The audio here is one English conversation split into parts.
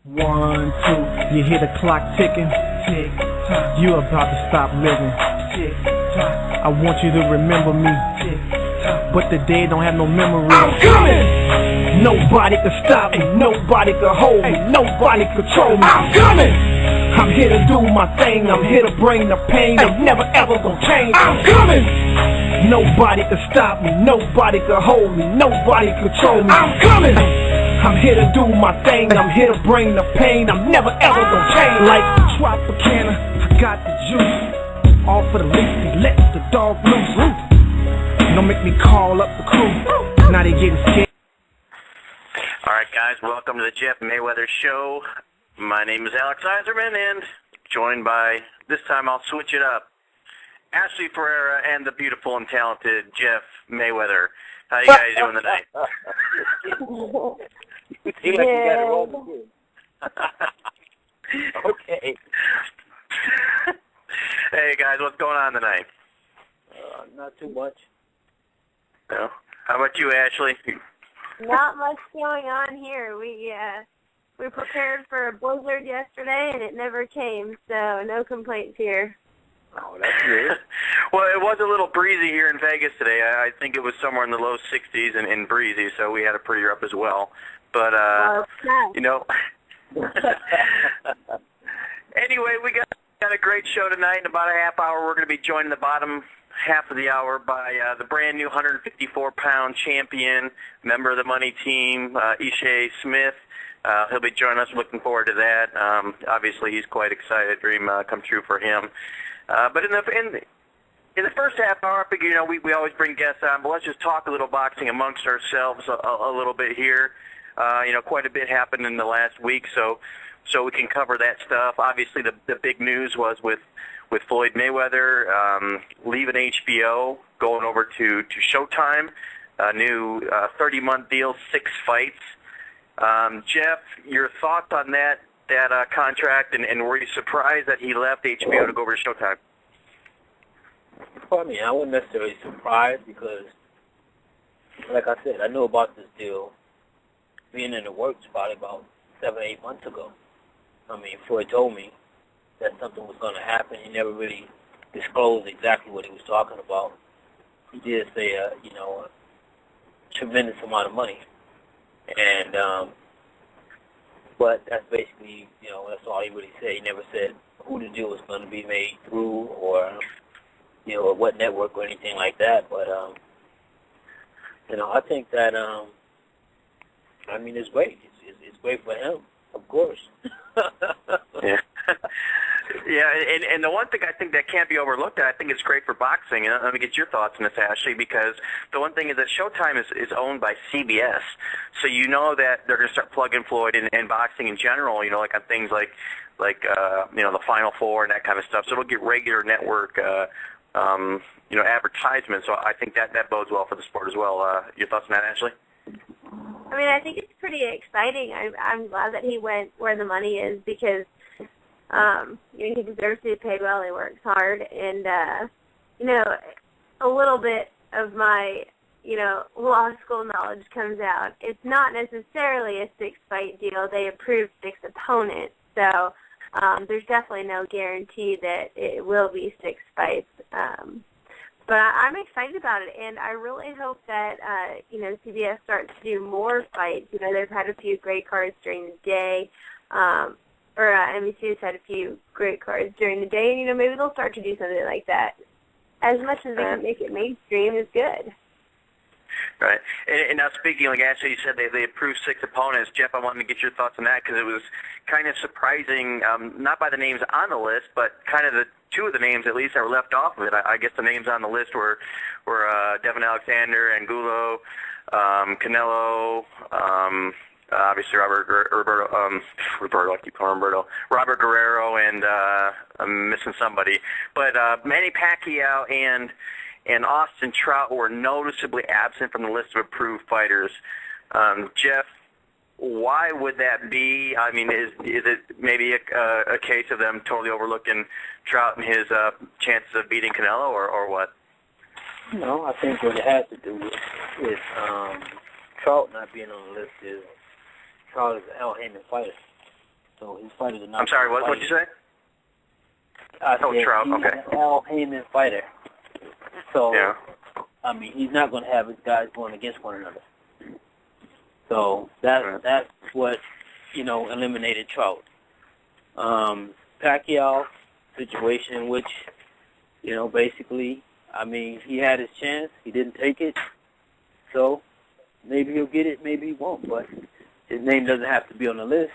1, 2, you hear the clock ticking. Tick tock. You about to stop living. Tick tock. I want you to remember me. Tick tock. But the day don't have no memory. I'm coming. Nobody can stop me. Nobody can hold me. Nobody control me. I'm coming. I'm here to do my thing. I'm here to bring the pain. I'm never ever gonna change. I'm coming. Nobody can stop me. Nobody can hold me. Nobody control me. I'm coming. I'm here to do my thing, I'm here to bring the pain, I'm never ever gonna change. Like Tropicana, I got the juice. All for the least, let the dog loose. Don't make me call up the crew, now they getting scared. Alright guys, welcome to the Jeff Mayweather Show. My name is Alex Iserman and joined by, this time I'll switch it up, Ashley Pereira and the beautiful and talented Jeff Mayweather. How you guys doing tonight? You seem like you got it wrong again. Okay. Hey guys, what's going on tonight? Not too much. No. How about you, Ashley? Not much going on here. We prepared for a blizzard yesterday and it never came, so no complaints here. Oh, that's good. Well, it was a little breezy here in Vegas today. I think it was somewhere in the low 60s and breezy, so we had a pretty up as well. But, you know, anyway, we got a great show tonight. In about a half hour, we're going to be joining the bottom half of the hour by the brand new 154-pound champion, member of the money team, Ishe Smith. He'll be joining us. Looking forward to that. Obviously, he's quite excited. Dream come true for him. But in the first half hour, I figure, you know, we always bring guests on, but let's just talk a little boxing amongst ourselves a little bit here. You know, quite a bit happened in the last week, so we can cover that stuff. Obviously, the big news was with Floyd Mayweather leaving HBO, going over to Showtime, a new 30-month deal, 6 fights. Jeff, your thoughts on that contract, and were you surprised that he left HBO to go over to Showtime? Well, I mean, I wasn't necessarily surprised because, like I said, I knew about this deal being in the works probably about 7 or 8 months ago. I mean, Floyd told me that something was going to happen. He never really disclosed exactly what he was talking about. He did say, you know, a tremendous amount of money. And, but that's basically, you know, that's all he really said. He never said who the deal was going to be made through or, you know, or what network or anything like that. But, you know, I think that, I mean, it's great. It's great for him, of course. Yeah. Yeah, and the one thing I think that can't be overlooked, I think it's great for boxing, and let me get your thoughts on this, Ashley, because the one thing is that Showtime is owned by CBS, so you know that they're going to start plugging Floyd in boxing in general, you know, like on things like you know, the Final Four and that kind of stuff, so it'll get regular network, you know, advertisements, so I think that bodes well for the sport as well. Your thoughts on that, Ashley? I mean, I think it's pretty exciting. I'm glad that he went where the money is because, you know, he deserves to be paid well. He works hard. And, you know, a little bit of my, you know, law school knowledge comes out. It's not necessarily a 6-fight deal. They approved 6 opponents. So there's definitely no guarantee that it will be 6 fights. But I'm excited about it, and I really hope that, you know, CBS starts to do more fights. You know, they've had a few great cards during the day, or NBC has had a few great cards during the day, and, you know, maybe they'll start to do something like that. As much as they can make it mainstream is good. Right. And now speaking, like Ashley, you said they approved 6 opponents. Jeff, I wanted to get your thoughts on that because it was kind of surprising, not by the names on the list, but kind of the 2 of the names at least that were left off of it. I guess the names on the list were Devin Alexander, Angulo, Canelo, obviously Robert Guerrero, and I'm missing somebody. But Manny Pacquiao and Austin Trout were noticeably absent from the list of approved fighters. Jeff, why would that be? I mean, is it maybe a case of them totally overlooking Trout and his chances of beating Canelo, or what? No, I think what it has to do with Trout not being on the list is Trout is an out-handed fighter. So his fighters are not. I'm sorry, what did you say? I said Trout, he's okay. an Al Heyman fighter. So, yeah. I mean, he's not going to have his guys going against one another. So that's what, eliminated Trout. Pacquiao situation, which, basically, I mean, he had his chance. He didn't take it. So maybe he'll get it, maybe he won't. But his name doesn't have to be on the list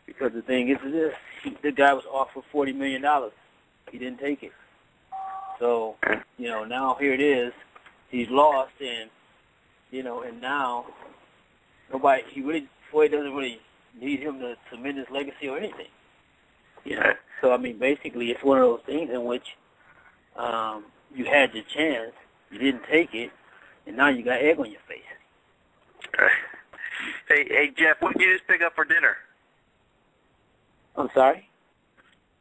because the thing is this. The guy was offered $40 million. He didn't take it. So, now here it is. He's lost, and, and now Floyd doesn't really need him to cement his legacy or anything. So, I mean, basically it's one of those things in which you had your chance, you didn't take it, and now you got egg on your face. Hey, Jeff, what did you just pick up for dinner? I'm sorry?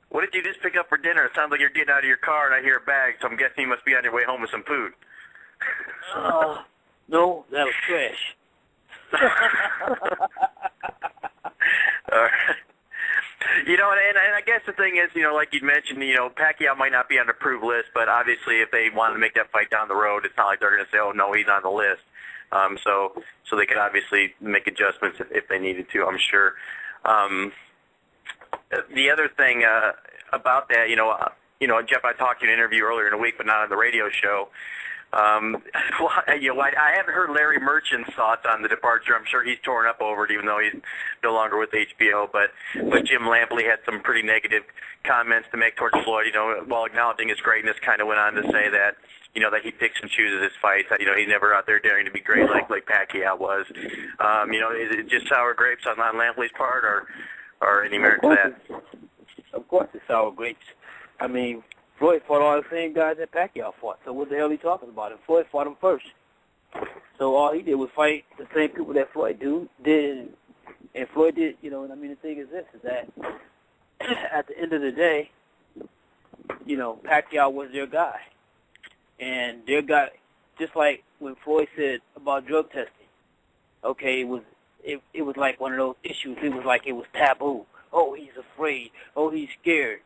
What did you just pick up for dinner? It sounds like you're getting out of your car and I hear a bag, so I'm guessing you must be on your way home with some food. No, that was trash. All right. And I guess the thing is, like you mentioned, Pacquiao might not be on the approved list, but obviously if they wanted to make that fight down the road, it's not like they're going to say, oh, no, he's on the list. So they could obviously make adjustments if they needed to, I'm sure. The other thing about that, Jeff, I talked to you in an interview earlier in the week, but not on the radio show. I haven't heard Larry Merchant's thoughts on the departure. I'm sure he's torn up over it, even though he's no longer with HBO. But Jim Lampley had some pretty negative comments to make towards Floyd. While acknowledging his greatness, kind of went on to say that that he picks and chooses his fights. That he's never out there daring to be great like Pacquiao was. Is it just sour grapes on Lampley's part, or any merit to that? Of course, it's sour grapes. I mean, Floyd fought all the same guys that Pacquiao fought. So what the hell are you talking about? And Floyd fought him first. So all he did was fight the same people that Floyd did. And Floyd did, and I mean, the thing is this, is that at the end of the day, Pacquiao was their guy. And their guy, just like when Floyd said about drug testing, okay, it was like one of those issues. It was like it was taboo. Oh, he's afraid. Oh, he's scared.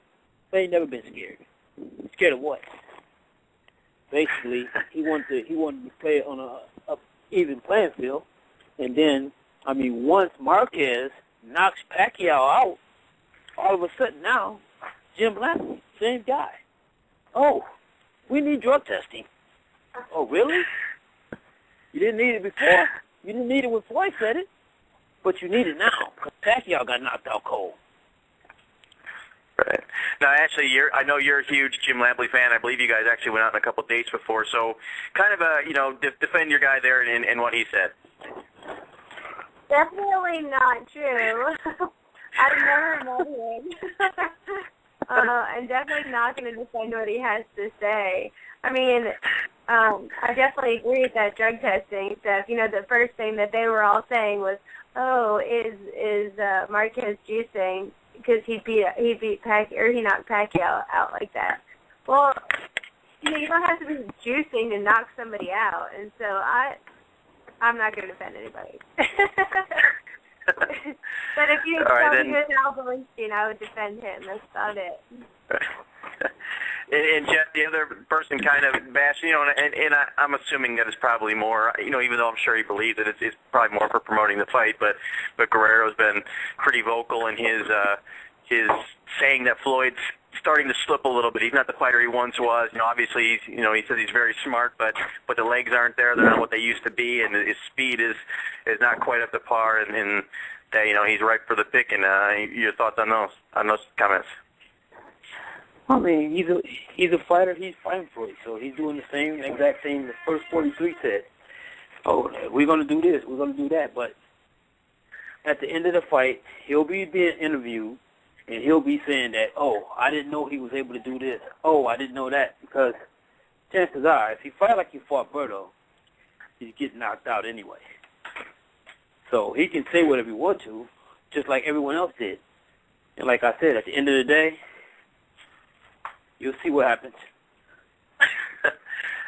They ain't never been scared. Scared of what? Basically, he wanted to play on a even playing field, and then, I mean, once Marquez knocks Pacquiao out, all of a sudden now, Jim Lampley, same guy. Oh, we need drug testing. Oh, really? You didn't need it before. You didn't need it when Floyd said it, but you need it now because Pacquiao got knocked out cold. Right. Now, actually, I know you're a huge Jim Lampley fan. I believe you guys actually went out on a couple of dates before. So, kind of, defend your guy there and what he said. Definitely not true. I've never met him. I'm definitely not going to defend what he has to say. I mean, I definitely agree with that drug testing stuff. The first thing that they were all saying was, "Oh, is Marquez juicing?" Because he knocked Pacquiao out like that. Well, you don't have to be juicing to knock somebody out, and so I'm not going to defend anybody. But if you tell me who's Al Bernstein, I would defend him. That's about it. And Jeff, the other person kind of bashed, and I'm assuming that it's probably more, even though I'm sure he believes it, it's probably more for promoting the fight, but Guerrero's been pretty vocal in his saying that Floyd's starting to slip a little bit. He's not the fighter he once was. Obviously, he says he's very smart, but the legs aren't there. They're not what they used to be, and his speed is not quite up to par, and that, he's ripe for the picking. Your thoughts on those comments? I mean, he's a fighter. He's fighting for it, so he's doing the exact same the first 43 said. Oh, we're going to do this, we're going to do that. But at the end of the fight, he'll be being interviewed, and he'll be saying that, oh, I didn't know he was able to do this. Oh, I didn't know that. Because chances are, if he fight like he fought Berto, he's getting knocked out anyway. So he can say whatever he wants to, just like everyone else did. And like I said, at the end of the day, you'll see what happens.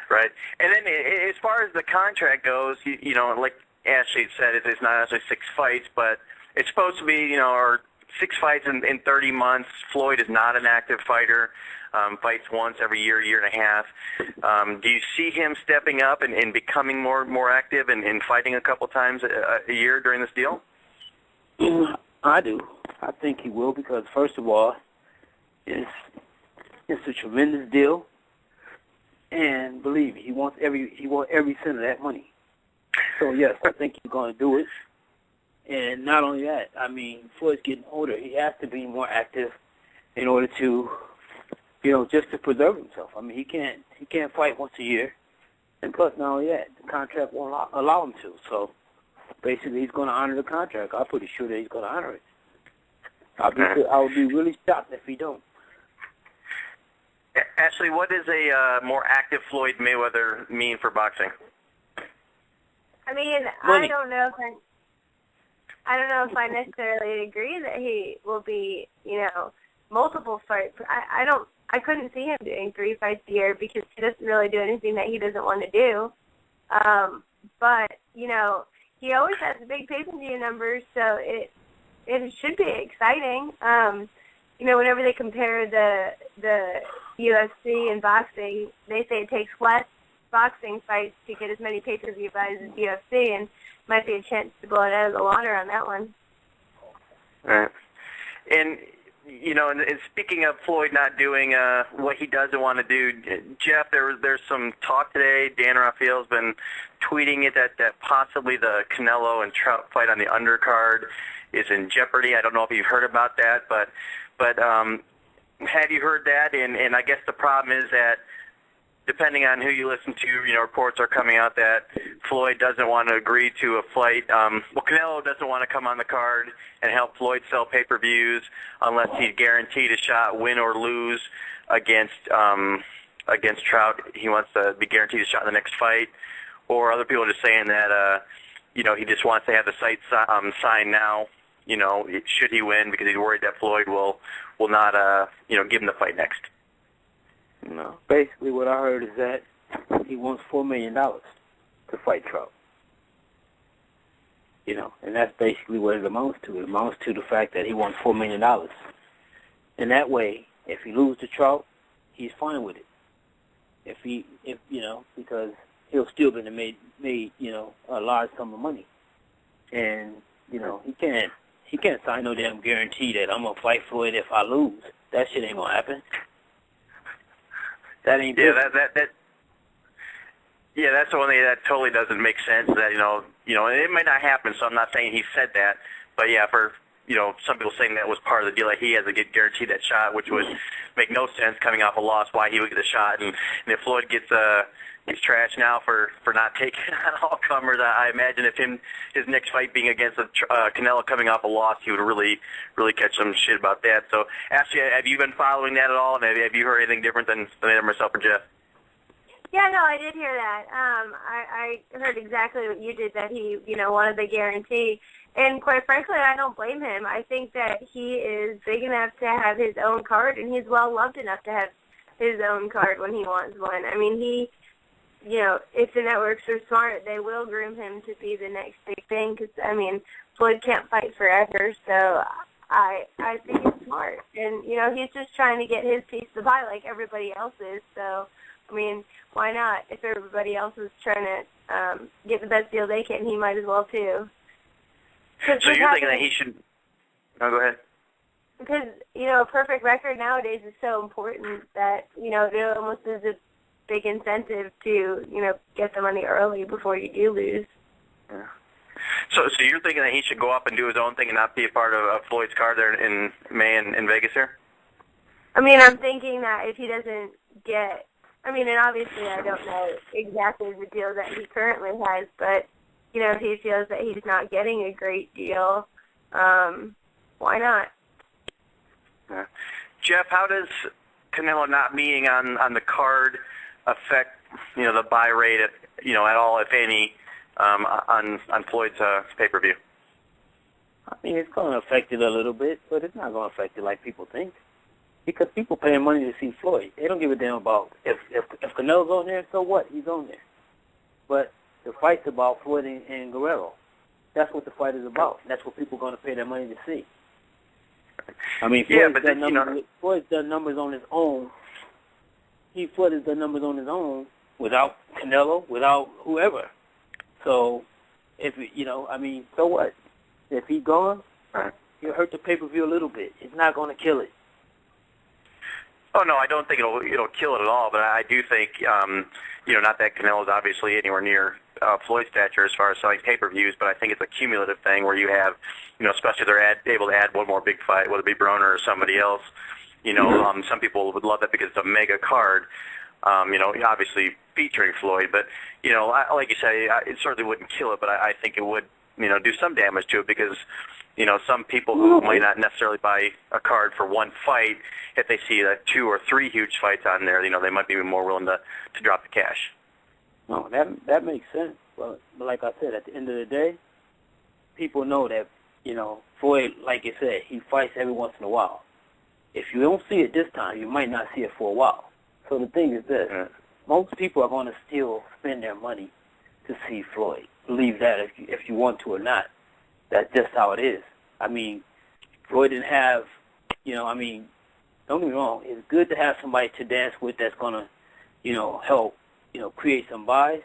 Right. And then as far as the contract goes, like Ashley said, it's not actually 6 fights, but it's supposed to be, or 6 fights in 30 months. Floyd is not an active fighter. Fights once every year, year and a half. Do you see him stepping up and becoming more active and fighting a couple times a year during this deal? I do. I think he will because, first of all, it's a tremendous deal, and believe me, he wants every cent of that money. So yes, I think he's going to do it. And not only that, I mean, Floyd's getting older. He has to be more active in order to, just to preserve himself. I mean, he can't fight once a year, and plus, not only that, the contract won't allow him to. So basically, he's going to honor the contract. I'm pretty sure that he's going to honor it. I would be really shocked if he don't. Ashley, what does a more active Floyd Mayweather mean for boxing? I mean, Money. I don't know if I necessarily agree that he will be, multiple fights. I couldn't see him doing 3 fights a year because he doesn't really do anything that he doesn't want to do. But, he always has big pay-per-view numbers, so it should be exciting. Whenever they compare the UFC and boxing, they say it takes less boxing fights to get as many pay-per-view buys as UFC, and might be a chance to blow it out of the water on that one. Right. And, and speaking of Floyd not doing what he doesn't want to do, Jeff, there's some talk today. Dan Rafael's been tweeting it that possibly the Canelo and Trout fight on the undercard is in jeopardy. I don't know if you've heard about that, but have you heard that? And I guess the problem is that depending on who you listen to, reports are coming out that Floyd doesn't want to agree to a fight. Canelo doesn't want to come on the card and help Floyd sell pay-per-views unless he's guaranteed a shot, win or lose, against Trout. He wants to be guaranteed a shot in the next fight. Or other people are just saying that, he just wants to have the fight signed now, should he win, because he's worried that Floyd will not, give him the fight next. No. Basically, what I heard is that he wants $4 million to fight Trout. And that's basically what it amounts to. It amounts to the fact that he wants $4 million. And that way, if he loses to Trout, he's fine with it. Because he'll still be made a large sum of money. And, he can't sign no damn guarantee that I'm going to fight Floyd if I lose. That shit ain't going to happen. That ain't that's the one thing that totally doesn't make sense. That it might not happen. So I'm not saying he said that, but yeah, for some people saying that was part of the deal, like he has to get guaranteed that shot, which would make no sense coming off a loss. Why he would get a shot, and if Floyd gets trash now for not taking on all comers, I imagine if his next fight being against Canelo coming off a loss, he would really catch some shit about that. So, Ashley, have you been following that at all? And have you heard anything different than either myself or Jeff? Yeah, no, I did hear that. I heard exactly what you did, that he, wanted the guarantee. And quite frankly, I don't blame him. I think that he is big enough to have his own card, and he's well-loved enough to have his own card when he wants one. I mean, if the networks are smart, they will groom him to be the next big thing, because, Floyd can't fight forever, so I think it's smart. And, he's just trying to get his piece of the pie like everybody else is, so, why not? If everybody else is trying to get the best deal they can, he might as well, too. So you're thinking that he should... No, go ahead. Because, a perfect record nowadays is so important that, it almost is a big incentive to, get the money early before you do lose. Yeah. So you're thinking that he should go up and do his own thing and not be a part of Floyd's card there in May in Vegas here? I'm thinking that if he doesn't get... and obviously I don't know exactly the deal that he currently has, but, if he feels that he's not getting a great deal, why not? Yeah. Jeff, how does Canelo not being on the card affect, the buy rate, at all, if any, on Floyd's pay-per-view? It's going to affect it a little bit, but it's not going to affect it like people think. Because people paying money to see Floyd. They don't give a damn about if Canelo's on there, so what? He's on there. But the fight's about Floyd and Guerrero. That's what the fight is about. That's what people are going to pay their money to see. I mean, Floyd's done numbers on his own. Floyd has done numbers on his own without Canelo, without whoever. So, so what? If he's gone, he'll hurt the pay-per-view a little bit. It's not going to kill it. Oh no, I don't think it'll kill it at all. But I do think, not that Canelo's obviously anywhere near Floyd's stature as far as selling pay-per-views, but I think it's a cumulative thing where you have, especially if they're able to add one more big fight, whether it be Broner or somebody else. Some people would love that because it's a mega card. Obviously featuring Floyd, but like you say, it certainly wouldn't kill it, but I think it would, do some damage to it because, some people who might not necessarily buy a card for one fight, if they see 2 or 3 huge fights on there, they might be more willing to drop the cash. No, that makes sense. But like I said, at the end of the day, people know that, Floyd, like you said, he fights every once in a while. If you don't see it this time, you might not see it for a while. So the thing is this, most people are going to still spend their money to see Floyd. Believe that if you want to or not. That's just how it is. I mean, Floyd didn't have, don't get me wrong, it's good to have somebody to dance with that's going to, help, create some buys.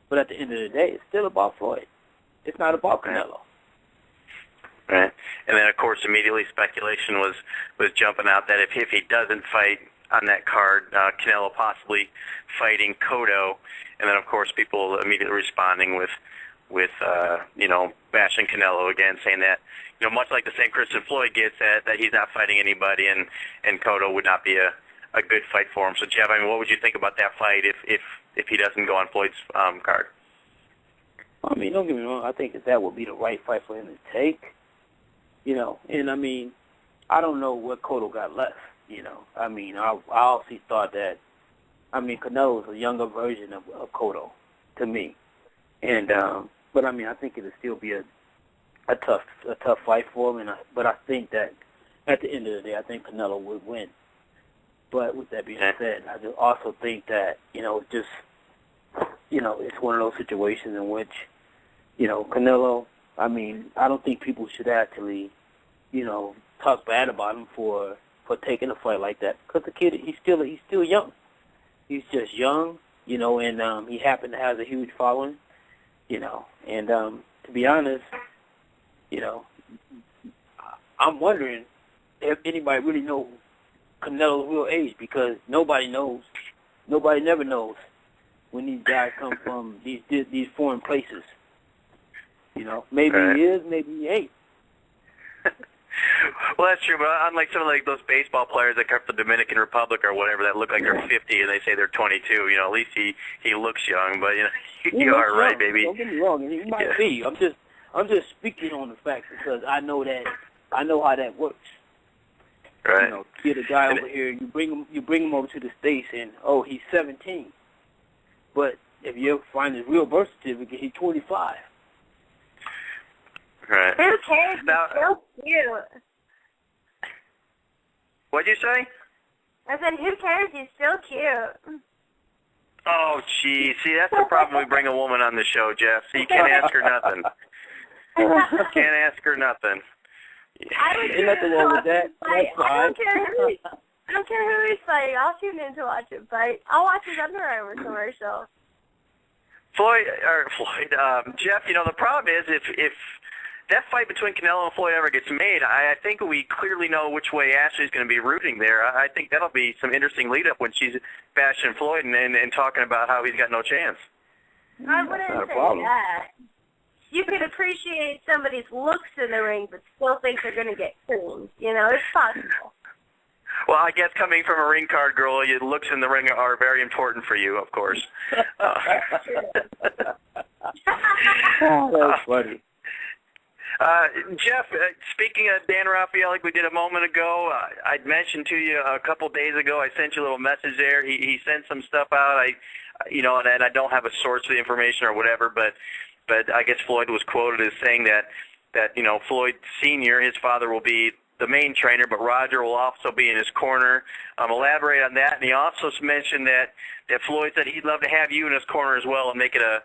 But at the end of the day, it's still about Floyd. It's not about Canelo. Right. And then, of course, immediately speculation was jumping out that if he doesn't fight on that card, Canelo possibly fighting Cotto, and then, of course, people immediately responding with bashing Canelo again, saying that, much like the same Christian Floyd gets, that he's not fighting anybody, and Cotto would not be a good fight for him. So, Jeff, what would you think about that fight if he doesn't go on Floyd's card? I mean, don't get me wrong. I think that would be the right fight for him to take. And I don't know what Cotto got left. I honestly thought that, Canelo is a younger version of Cotto to me. And, but I think it'll still be a tough fight for him. But I think that at the end of the day, I think Canelo would win. But with that being said, I just also think that, it's one of those situations in which, Canelo, I don't think people should actually, talk bad about him for taking a fight like that. Because the kid, he's still young. He's just young, and he happened to have a huge following, And to be honest, I'm wondering if anybody really knows Canelo's real age, because nobody knows. Nobody never knows when these guys come from these foreign places. Maybe he is, maybe he ain't. Well, that's true, but unlike some of those baseball players that come from the Dominican Republic or whatever that look like they're 50 and they say they're 22, at least he looks young, but you are right, baby. Don't get me wrong, he might be. I'm just speaking on the facts because I know how that works. Right. Get a guy over here, you bring him over to the States, and he's 17. But if you ever find his real birth certificate, he's 25. Right. Who cares? Now, He's so cute. What'd you say? I said, who cares? He's still cute. Oh, gee. See, that's the problem when we bring a woman on the show, Jeff. So you can't ask her nothing. Can't ask her nothing. Ain't nothing wrong with that. That's fine. I don't care who he's fighting. I'll tune in to watch him fight. I'll watch his Under Armour commercial. Jeff, the problem is if that fight between Canelo and Floyd ever gets made, I think we clearly know which way Ashley's going to be rooting there. I think that'll be some interesting lead-up when she's bashing Floyd and talking about how he's got no chance. I wouldn't say that. You can appreciate somebody's looks in the ring, but still think they're going to get creamed. It's possible. Well, I guess coming from a ring card girl, your looks in the ring are very important for you, of course. That's funny. Jeff, speaking of Dan Rafael, like we did a moment ago, I'd mentioned to you a couple days ago, I sent you a little message there. He sent some stuff out, and I don't have a source for the information or whatever, but I guess Floyd was quoted as saying that Floyd Sr., his father, will be the main trainer, but Roger will also be in his corner. Elaborate on that. And he also mentioned that Floyd said he'd love to have you in his corner as well and make it a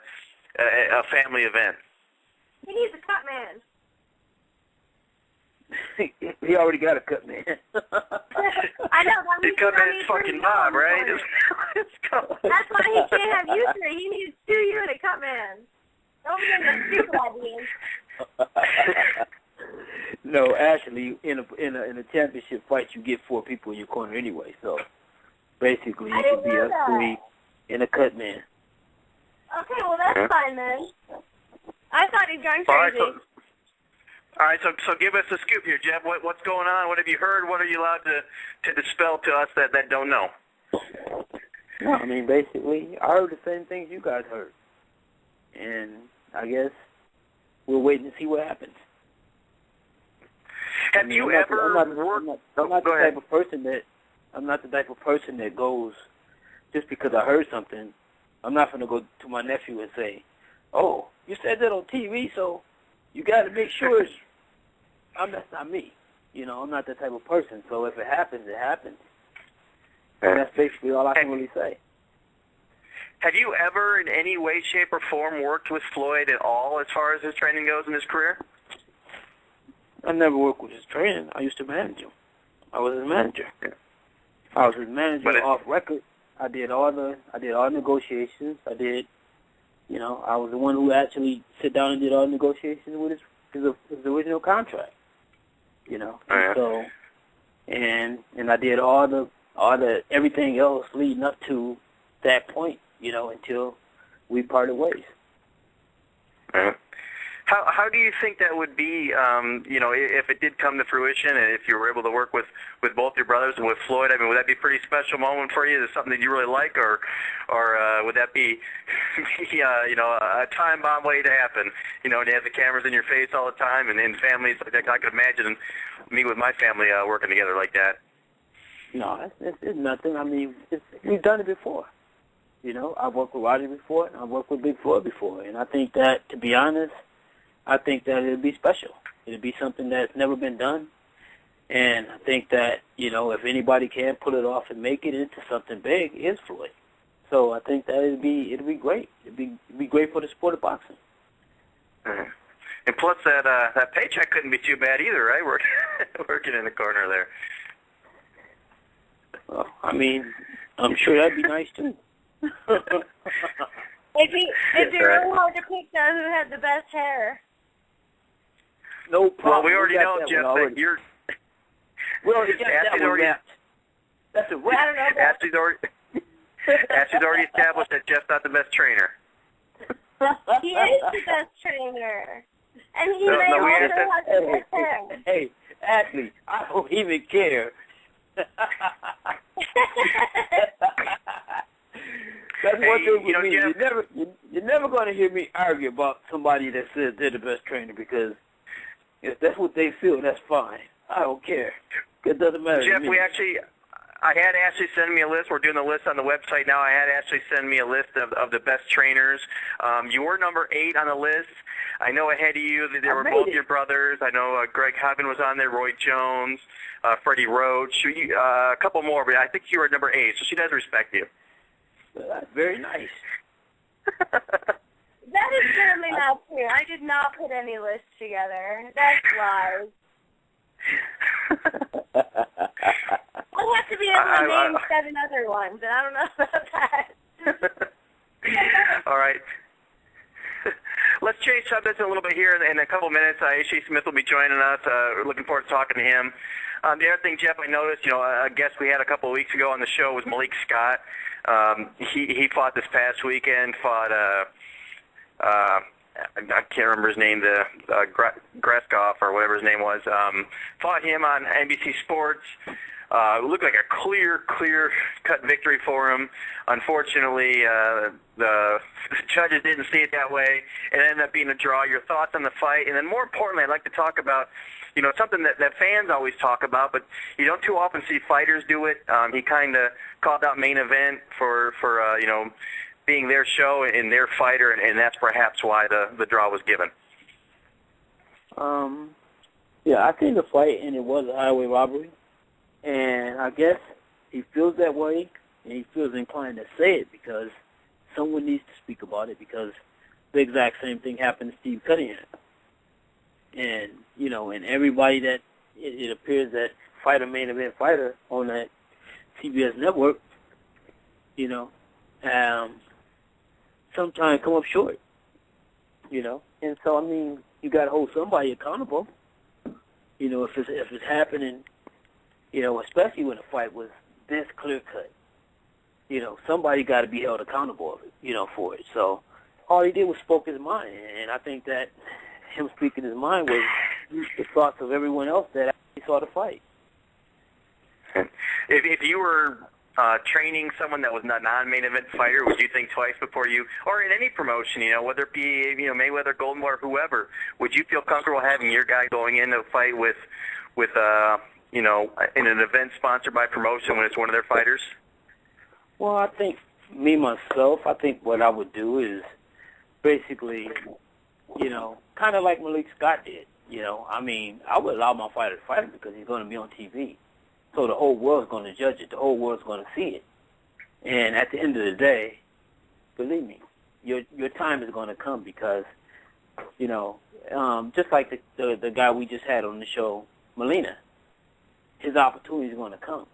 family event. He needs a cut man. He already got a cut man. I know. The cut man's fucking Bob, right? That's why he can't have you three. He needs you and a cut man. Don't get the stupid ideas. No, actually, in a championship fight, you get 4 people in your corner anyway. So basically, it could be us 3 and a cut man. Okay, well that's fine then. I thought he'd gone crazy. All right, so give us a scoop here, Jeff. What's going on? What have you heard? What are you allowed to dispel to us that don't know? No, I mean, basically, I heard the same things you guys heard. And I guess we're waiting to see what happens. Have you ever worked? I'm not the type of person that goes, just because I heard something, I'm not going to go to my nephew and say, oh, you said that on TV, so you got to make sure that's not me. You know, I'm not that type of person. So if it happens, it happens. And that's basically all I can really say. Have you ever in any way, shape, or form worked with Floyd at all as far as his training goes in his career? I never worked with his training. I used to manage him. I was his manager. I was his manager off record. I did all negotiations. I was the one who actually sit down and did all the negotiations with his original contract. You know. So and I did all the everything else leading up to that point, you know, until we parted ways. How do you think that would be, you know, if it did come to fruition and if you were able to work with both your brothers and with Floyd? I mean, would that be a pretty special moment for you? Is it something that you really like, or would that be, you know, a time bomb waiting to happen? You know, and you have the cameras in your face all the time, and in families like that, I could imagine me with my family working together like that. No, it's nothing. I mean, we've done it before. You know, I've worked with Roddy before, and I've worked with Big Floyd before, and I think that, to be honest, I think that it'd be special. It'd be something that's never been done. And I think that, you know, if anybody can pull it off and make it into something big, it's Floyd. So I think that it'd be great. It'd be great for the sport of boxing. And plus that paycheck couldn't be too bad either, right? Working in the corner there. Well, I mean, I'm sure that'd be nice too. It'd be real hard to pick who had the best hair. No problem. Well, we already know, Jeff, that you're... We already got that one wrapped. That's a wrap. I don't know. Ashley's already established that Jeff's not the best trainer. He is the best trainer. And he may also have the best hair. Hey, Ashley, I don't even care. That's one thing with me. You're never going to hear me argue about somebody that says they're the best trainer, because if that's what they feel, that's fine. I don't care. It doesn't matter Jeff, to me. I had Ashley send me a list. We're doing the list on the website now. I had Ashley send me a list of the best trainers. You were number 8 on the list. I know ahead of you that there were both your brothers. I know Greg Hogan was on there, Roy Jones, Freddie Roach, a couple more, but I think you were number 8, so she does respect you. Well, that's very nice. That is certainly not true. I did not put any lists together. That's lies. I'll have to be able to name 7 other ones, and I don't know about that. All right. Let's change subjects a little bit here in a couple minutes. Ishe Smith will be joining us. Looking forward to talking to him. The other thing, Jeff, I noticed, you know, a guest we had a couple of weeks ago on the show was Malik Scott. He fought this past weekend, I can't remember his name, Greskov or whatever his name was. Fought him on NBC Sports. It looked like a clear-cut victory for him. Unfortunately, the judges didn't see it that way. It ended up being a draw. Your thoughts on the fight, and then more importantly, I'd like to talk about, you know, something that fans always talk about, but you don't too often see fighters do it. He kind of called out Main Event for you know, being their show and their fighter, and that's perhaps why the draw was given. Yeah, I seen the fight, and it was a highway robbery. And I guess he feels that way, and he feels inclined to say it because someone needs to speak about it, because the exact same thing happened to Steve Cunningham. And, you know, and everybody that it appears that Fighter Main Event Fighter on that CBS network, you know, sometimes come up short, you know. And so, I mean, you got to hold somebody accountable, you know, if it's happening, you know, especially when a fight was this clear-cut. You know, somebody got to be held accountable, you know, for it. So all he did was spoke his mind, and I think that him speaking his mind was the thoughts of everyone else that actually saw the fight. If you were training someone that was not a non-main event fighter, would you think twice before you, or in any promotion, you know, whether it be, you know, Mayweather, Golden Boy, or whoever, would you feel comfortable having your guy going into a fight with you know, in an event sponsored by promotion when it's one of their fighters? Well, I think myself, I think what I would do is basically, you know, kind of like Malik Scott did. You know, I mean, I would allow my fighter to fight him because he's going to be on TV. So the whole world's going to judge it. The whole world's going to see it. And at the end of the day, believe me, your time is going to come because, you know, just like the guy we just had on the show, Molina, his opportunity is going to come.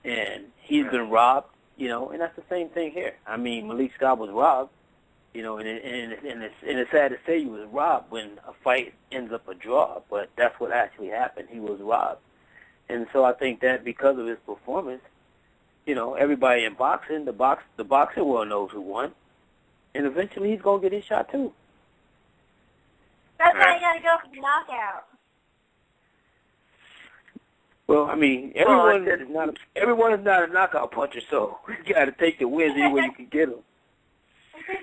And he's been robbed, you know, and that's the same thing here. I mean, Malik Scott was robbed, you know, and it's sad to say he was robbed when a fight ends up a draw, but that's what actually happened. He was robbed. And so I think that because of his performance, you know, everybody in boxing, the boxing world knows who won, and eventually he's going to get his shot too. That's why you got to go for the knockout. Well, I mean, everyone is not a knockout puncher, so you got to take the wins any way you can get them.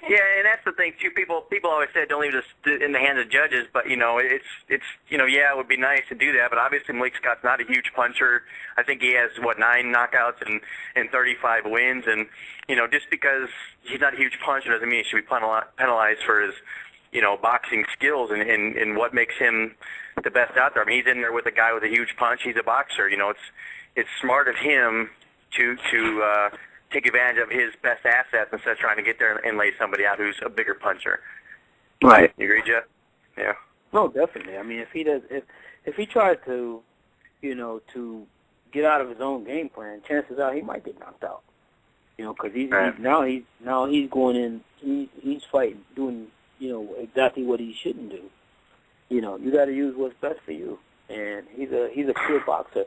Yeah, and that's the thing too. People always say don't leave this in the hands of judges, but you know, it's you know, yeah, it would be nice to do that, but obviously Malik Scott's not a huge puncher. I think he has 9 knockouts and 35 wins, and you know, just because he's not a huge puncher doesn't mean he should be penalized for his, you know, boxing skills and what makes him the best out there. I mean, he's in there with a guy with a huge punch. He's a boxer. You know, it's smart of him to take advantage of his best assets instead of trying to get there and lay somebody out who's a bigger puncher. Right. You agree, Jeff? Yeah. No, definitely. I mean, if he tries to, you know, to get out of his own game plan, chances are he might get knocked out. You know, because now he's going in. He's fighting, doing, you know, exactly what he shouldn't do. You know, you got to use what's best for you, and he's a pure boxer.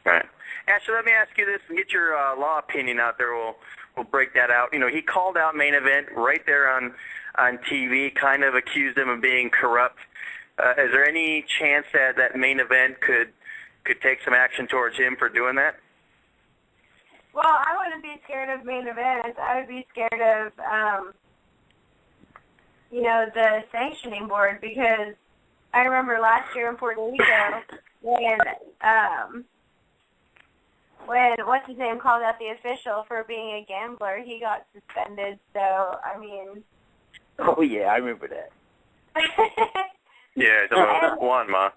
Right. Ashley, let me ask you this and get your law opinion out there. We'll break that out. You know, he called out Main Event right there on TV, kind of accused him of being corrupt. Is there any chance that Main Event could take some action towards him for doing that? Well, I wouldn't be scared of Main Event. I would be scared of, you know, the sanctioning board, because I remember last year in Puerto Rico when what's his name called out the official for being a gambler, he got suspended. So, I mean. Oh, yeah, I remember that. Yeah, Juanma.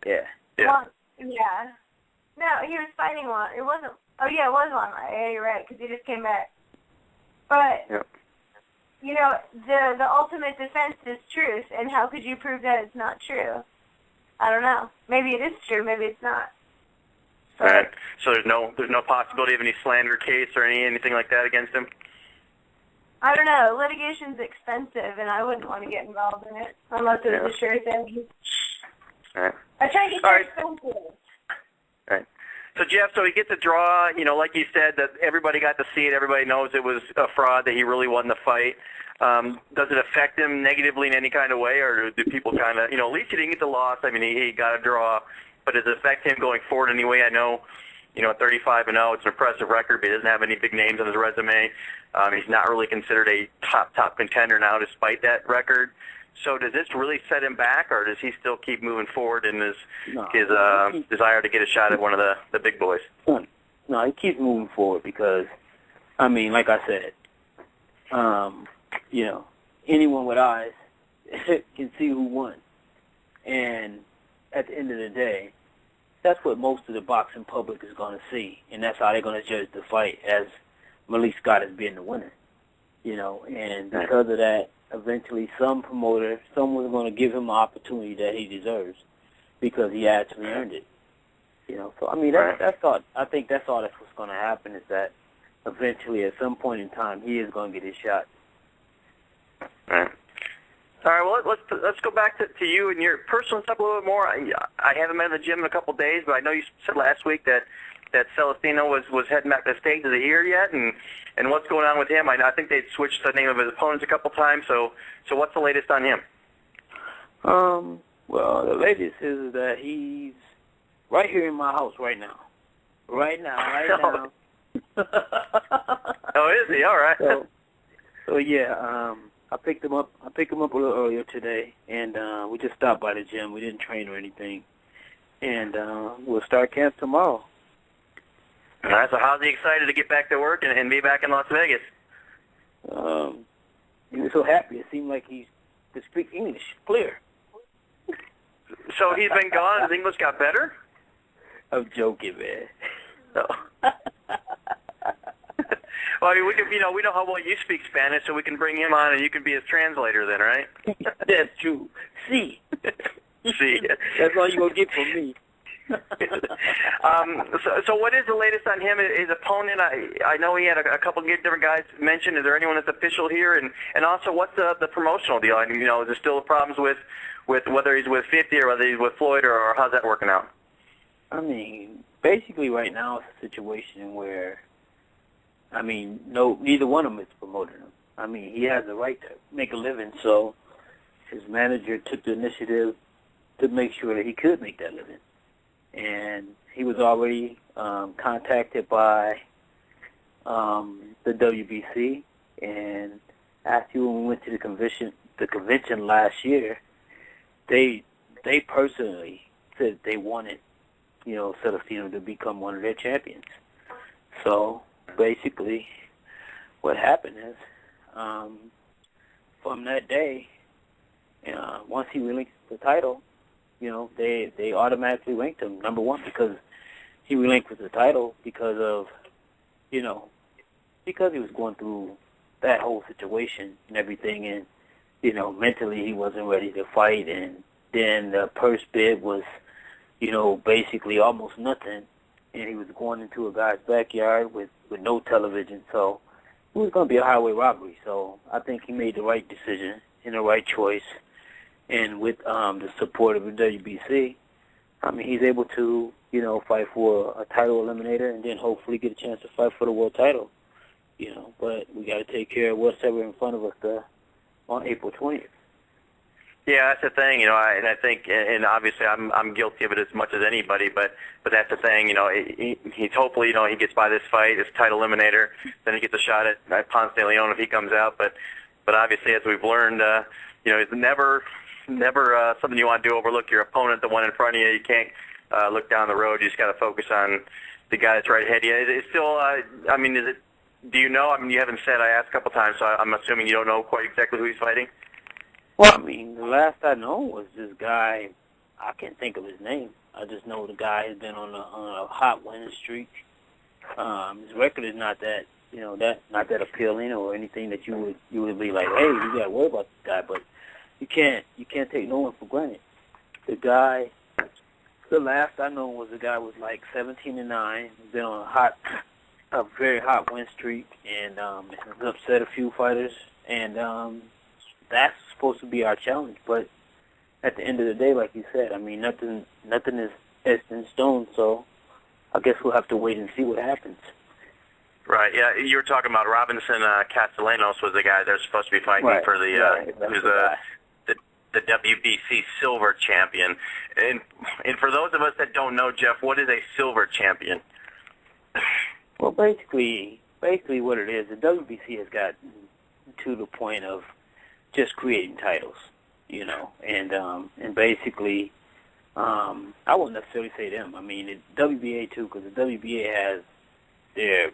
Yeah. Yeah. No, he was fighting Juan. It wasn't. Oh, yeah, it was Juanma. Yeah, you're right, because he just came back. But, you know, the ultimate defense is truth, and how could you prove that it's not true? I don't know. Maybe it is true, maybe it's not. All right. So there's no possibility of any slander case or anything like that against him? I don't know. Litigation's expensive, and I wouldn't want to get involved in it unless it was a sure thing. All right. I try to get that expensive. All right. So, Jeff, he gets a draw, you know, like you said, that everybody got to see it. Everybody knows it was a fraud, that he really won the fight. Does it affect him negatively in any kind of way, or do people kind of, you know, at least he didn't get the loss. I mean, he got a draw. But does it affect him going forward anyway? I know, you know, at 35-0, it's an impressive record, but he doesn't have any big names on his resume. He's not really considered a top contender now despite that record. So does this really set him back, or does he still keep moving forward in his desire to get a shot at one of the big boys? No, he keeps moving forward because, I mean, like I said, you know, anyone with eyes can see who won. And at the end of the day, that's what most of the boxing public is going to see, and that's how they're going to judge the fight, as Malik Scott as being the winner. You know, and because of that, eventually some promoter, someone's going to give him an opportunity that he deserves because he actually earned it. So I mean, that's all. I think that's all that's what's going to happen is that eventually, at some point in time, he is going to get his shot. All right. Well, let's go back to you and your personal stuff a little bit more. I haven't been in the gym in a couple of days, but I know you said last week that Celestino was heading back to the States. Is he here yet? And what's going on with him? I think they switched the name of his opponents a couple times. So what's the latest on him? Well, the latest is that he's right here in my house right now. Right now. Oh, is he? All right. So yeah, I picked him up a little earlier today, and we just stopped by the gym. We didn't train or anything, and we'll start camp tomorrow. All right. So how's he excited to get back to work and be back in Las Vegas? He was so happy. It seemed like he could speak English clear. So he's been gone. His English got better? I'm joking, man. Well, I mean, we know how well you speak Spanish, so we can bring him on, and you can be his translator then, right? That's true. See. That's all you're going to get from me. So what is the latest on him? His opponent, I know he had a couple of different guys mentioned. Is there anyone that's official here? And also, what's the promotional deal? I mean, is there still problems with whether he's with 50 or whether he's with Floyd, or how's that working out? I mean, basically right now it's a situation where, I mean, neither one of them is promoting him. I mean, he has the right to make a living, so his manager took the initiative to make sure that he could make that living. And he was already contacted by the WBC, and after when we went to the convention last year, they personally said they wanted, Celestino to become one of their champions. So basically, what happened is, from that day, once he relinquished the title, they automatically ranked him number one because he relinquished the title because of, because he was going through that whole situation and everything, and mentally he wasn't ready to fight, and then the purse bid was, basically almost nothing, and he was going into a guy's backyard with no television, so it was going to be a highway robbery. So I think he made the right decision and the right choice, and with the support of the WBC, I mean, he's able to, fight for a title eliminator and then hopefully get a chance to fight for the world title, but we got to take care of what's ever in front of us on April 20th. Yeah, that's the thing, and I think, and obviously I'm guilty of it as much as anybody, but that's the thing, he's hopefully, he gets by this fight, this title eliminator, then he gets a shot at Ponce de Leon if he comes out, but obviously, as we've learned, it's never something you want to do, overlook your opponent, the one in front of you. You can't look down the road. You just got to focus on the guy that's right ahead of you. It's still, do you know? I mean, you haven't said. I asked a couple times, so I'm assuming you don't know quite exactly who he's fighting. Well, I mean, the last I know was this guy. I can't think of his name. I just know the guy has been on a hot winning streak. His record is not that, not that appealing or anything that you would be like, hey, you got to worry about this guy. But you can't take no one for granted. The last I know was the guy was like 17-9. He's been on a very hot win streak, and has upset a few fighters, and that's supposed to be our challenge. But at the end of the day, like you said, I mean, nothing is etched in stone, so I guess we'll have to wait and see what happens. Right, yeah, you were talking about Robinson Castellanos was the guy they're supposed to be fighting for the WBC silver champion. And for those of us that don't know, Jeff, what is a silver champion? Well, basically what it is, the WBC has gotten to the point of just creating titles, and basically, I wouldn't necessarily say them. I mean, the WBA too, because the WBA has their,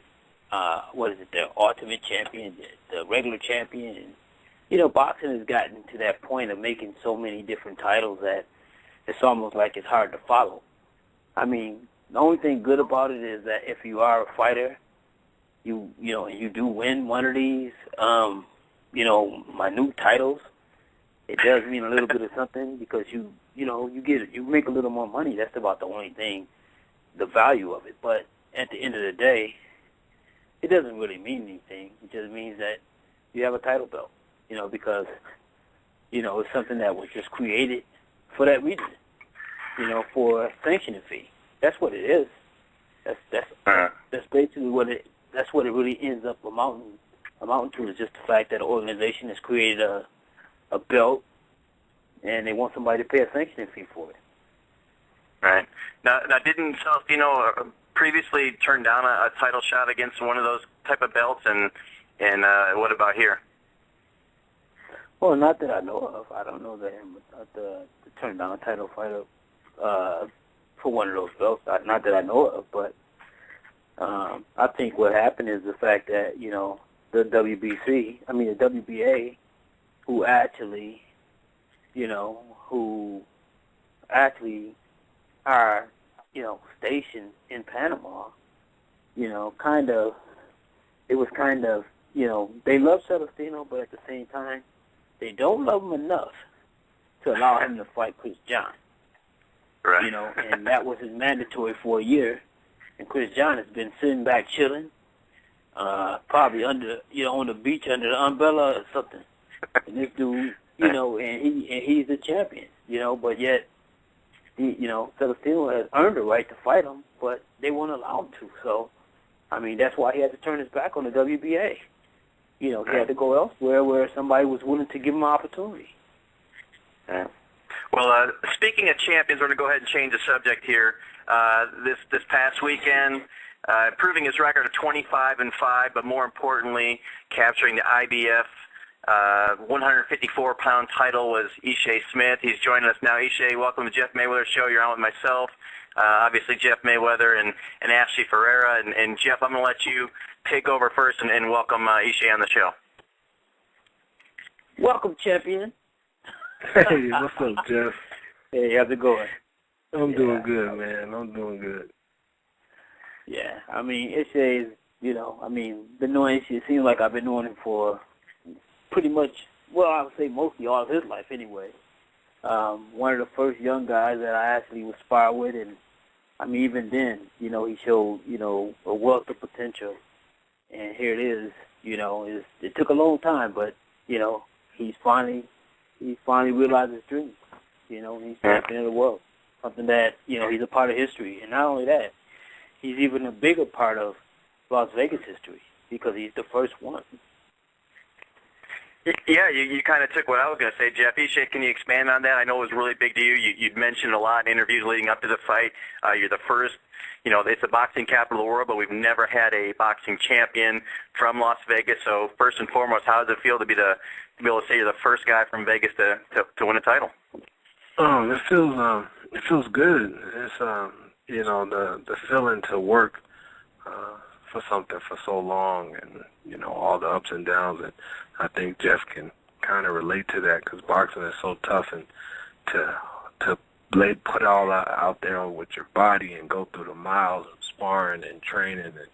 their ultimate champion, the regular champion, and, boxing has gotten to that point of making so many different titles that it's almost like it's hard to follow. I mean, the only thing good about it is that if you are a fighter, you do win one of these, minute titles, it does mean a little bit of something because you make a little more money. That's about the only thing, the value of it. But at the end of the day, it doesn't really mean anything. It just means that you have a title belt, because, it's something that was just created for that reason, for a sanctioning fee. That's what it is. That's basically that's what it really ends up amounting to, is just the fact that an organization has created a belt and they want somebody to pay a sanctioning fee for it. Right. Now didn't Celestino previously turn down a title shot against one of those type of belts, and what about here? Well, not that I know of. I don't know that him to turn down a title fight for one of those belts. Not that I know of, but I think what happened is the fact that, the WBA, who actually are, stationed in Panama, it was kind of, they love Celestino, but at the same time, they don't love him enough to allow him to fight Chris John. Right. And that was his mandatory for a year. And Chris John has been sitting back chilling, probably under, on the beach under the umbrella or something. And this dude, and he's the champion, but yet, Celestino has earned the right to fight him, but they won't allow him to. So, that's why he had to turn his back on the WBA. He had to go elsewhere where somebody was willing to give him an opportunity. Yeah. Well, speaking of champions, we're going to go ahead and change the subject here. This past weekend, proving his record of 25-5, but more importantly, capturing the IBF 154-pound title was Ishe Smith. He's joining us now. Ishe, welcome to Jeff Mayweather Show. You're on with myself, obviously Jeff Mayweather and Ashley Ferreira. And Jeff, I'm going to let you take over first and welcome Ishe on the show. Welcome, champion. Hey, what's up, Jeff? Hey, how's it going? I'm doing good, man. I'm doing good. Yeah, Ishe is, been knowing Ishe. It seems like I've been knowing him for pretty much, well, I would say mostly all of his life anyway. One of the first young guys that I actually was sparred with, and even then, he showed, a wealth of potential. And here it is, it took a long time, but, he's finally realized his dream. He's champion of the world, something that, he's a part of history. And not only that, he's even a bigger part of Las Vegas history because he's the first one. Yeah, you kind of took what I was going to say, Jeff. Ishe, can you expand on that? I know it was really big to you. You'd mentioned a lot in interviews leading up to the fight. You're the first, it's the boxing capital of the world, but we've never had a boxing champion from Las Vegas. So first and foremost, how does it feel to be able to say you're the first guy from Vegas to win a title? It feels good. It's the feeling to work for something for so long, and all the ups and downs, and I think Jeff can kind of relate to that because boxing is so tough, and to put all out there with your body and go through the miles of sparring and training and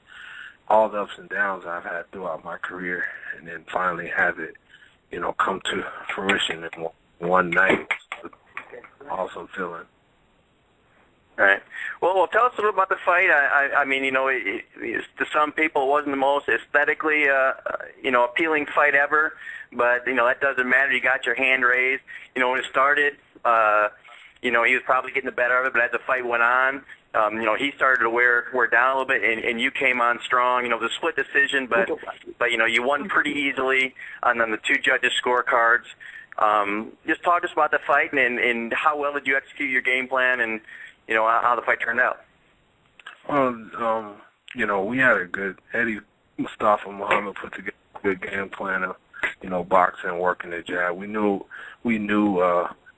all the ups and downs I've had throughout my career, and then finally have it, come to fruition in one night. Awesome feeling. All right. Well, tell us a little about the fight. To some people, it wasn't the most aesthetically, appealing fight ever, but that doesn't matter. You got your hand raised. When it started, he was probably getting the better of it, but as the fight went on, he started to wear down a little bit, and you came on strong. It was a split decision, but you won pretty easily on the two judges' scorecards. Just talk to us about the fight and how well did you execute your game plan and how the fight turned out. Well, we had a good Eddie Mustafa Muhammad put together a good game plan of boxing, working the jab. We knew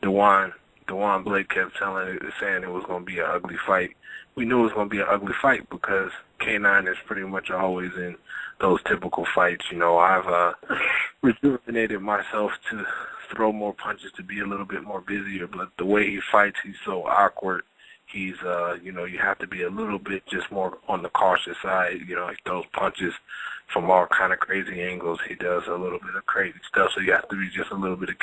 Dewan Blake kept saying it was going to be an ugly fight. We knew it was going to be an ugly fight because K9 is pretty much always in those typical fights. I've rejuvenated myself to throw more punches, to be a little bit more busier, but the way he fights, he's so awkward. he's, you know, you have to be a little bit just more on the cautious side. You know, he throws punches from all kind of crazy angles. He does a little bit of crazy stuff, so you have to be just a little bit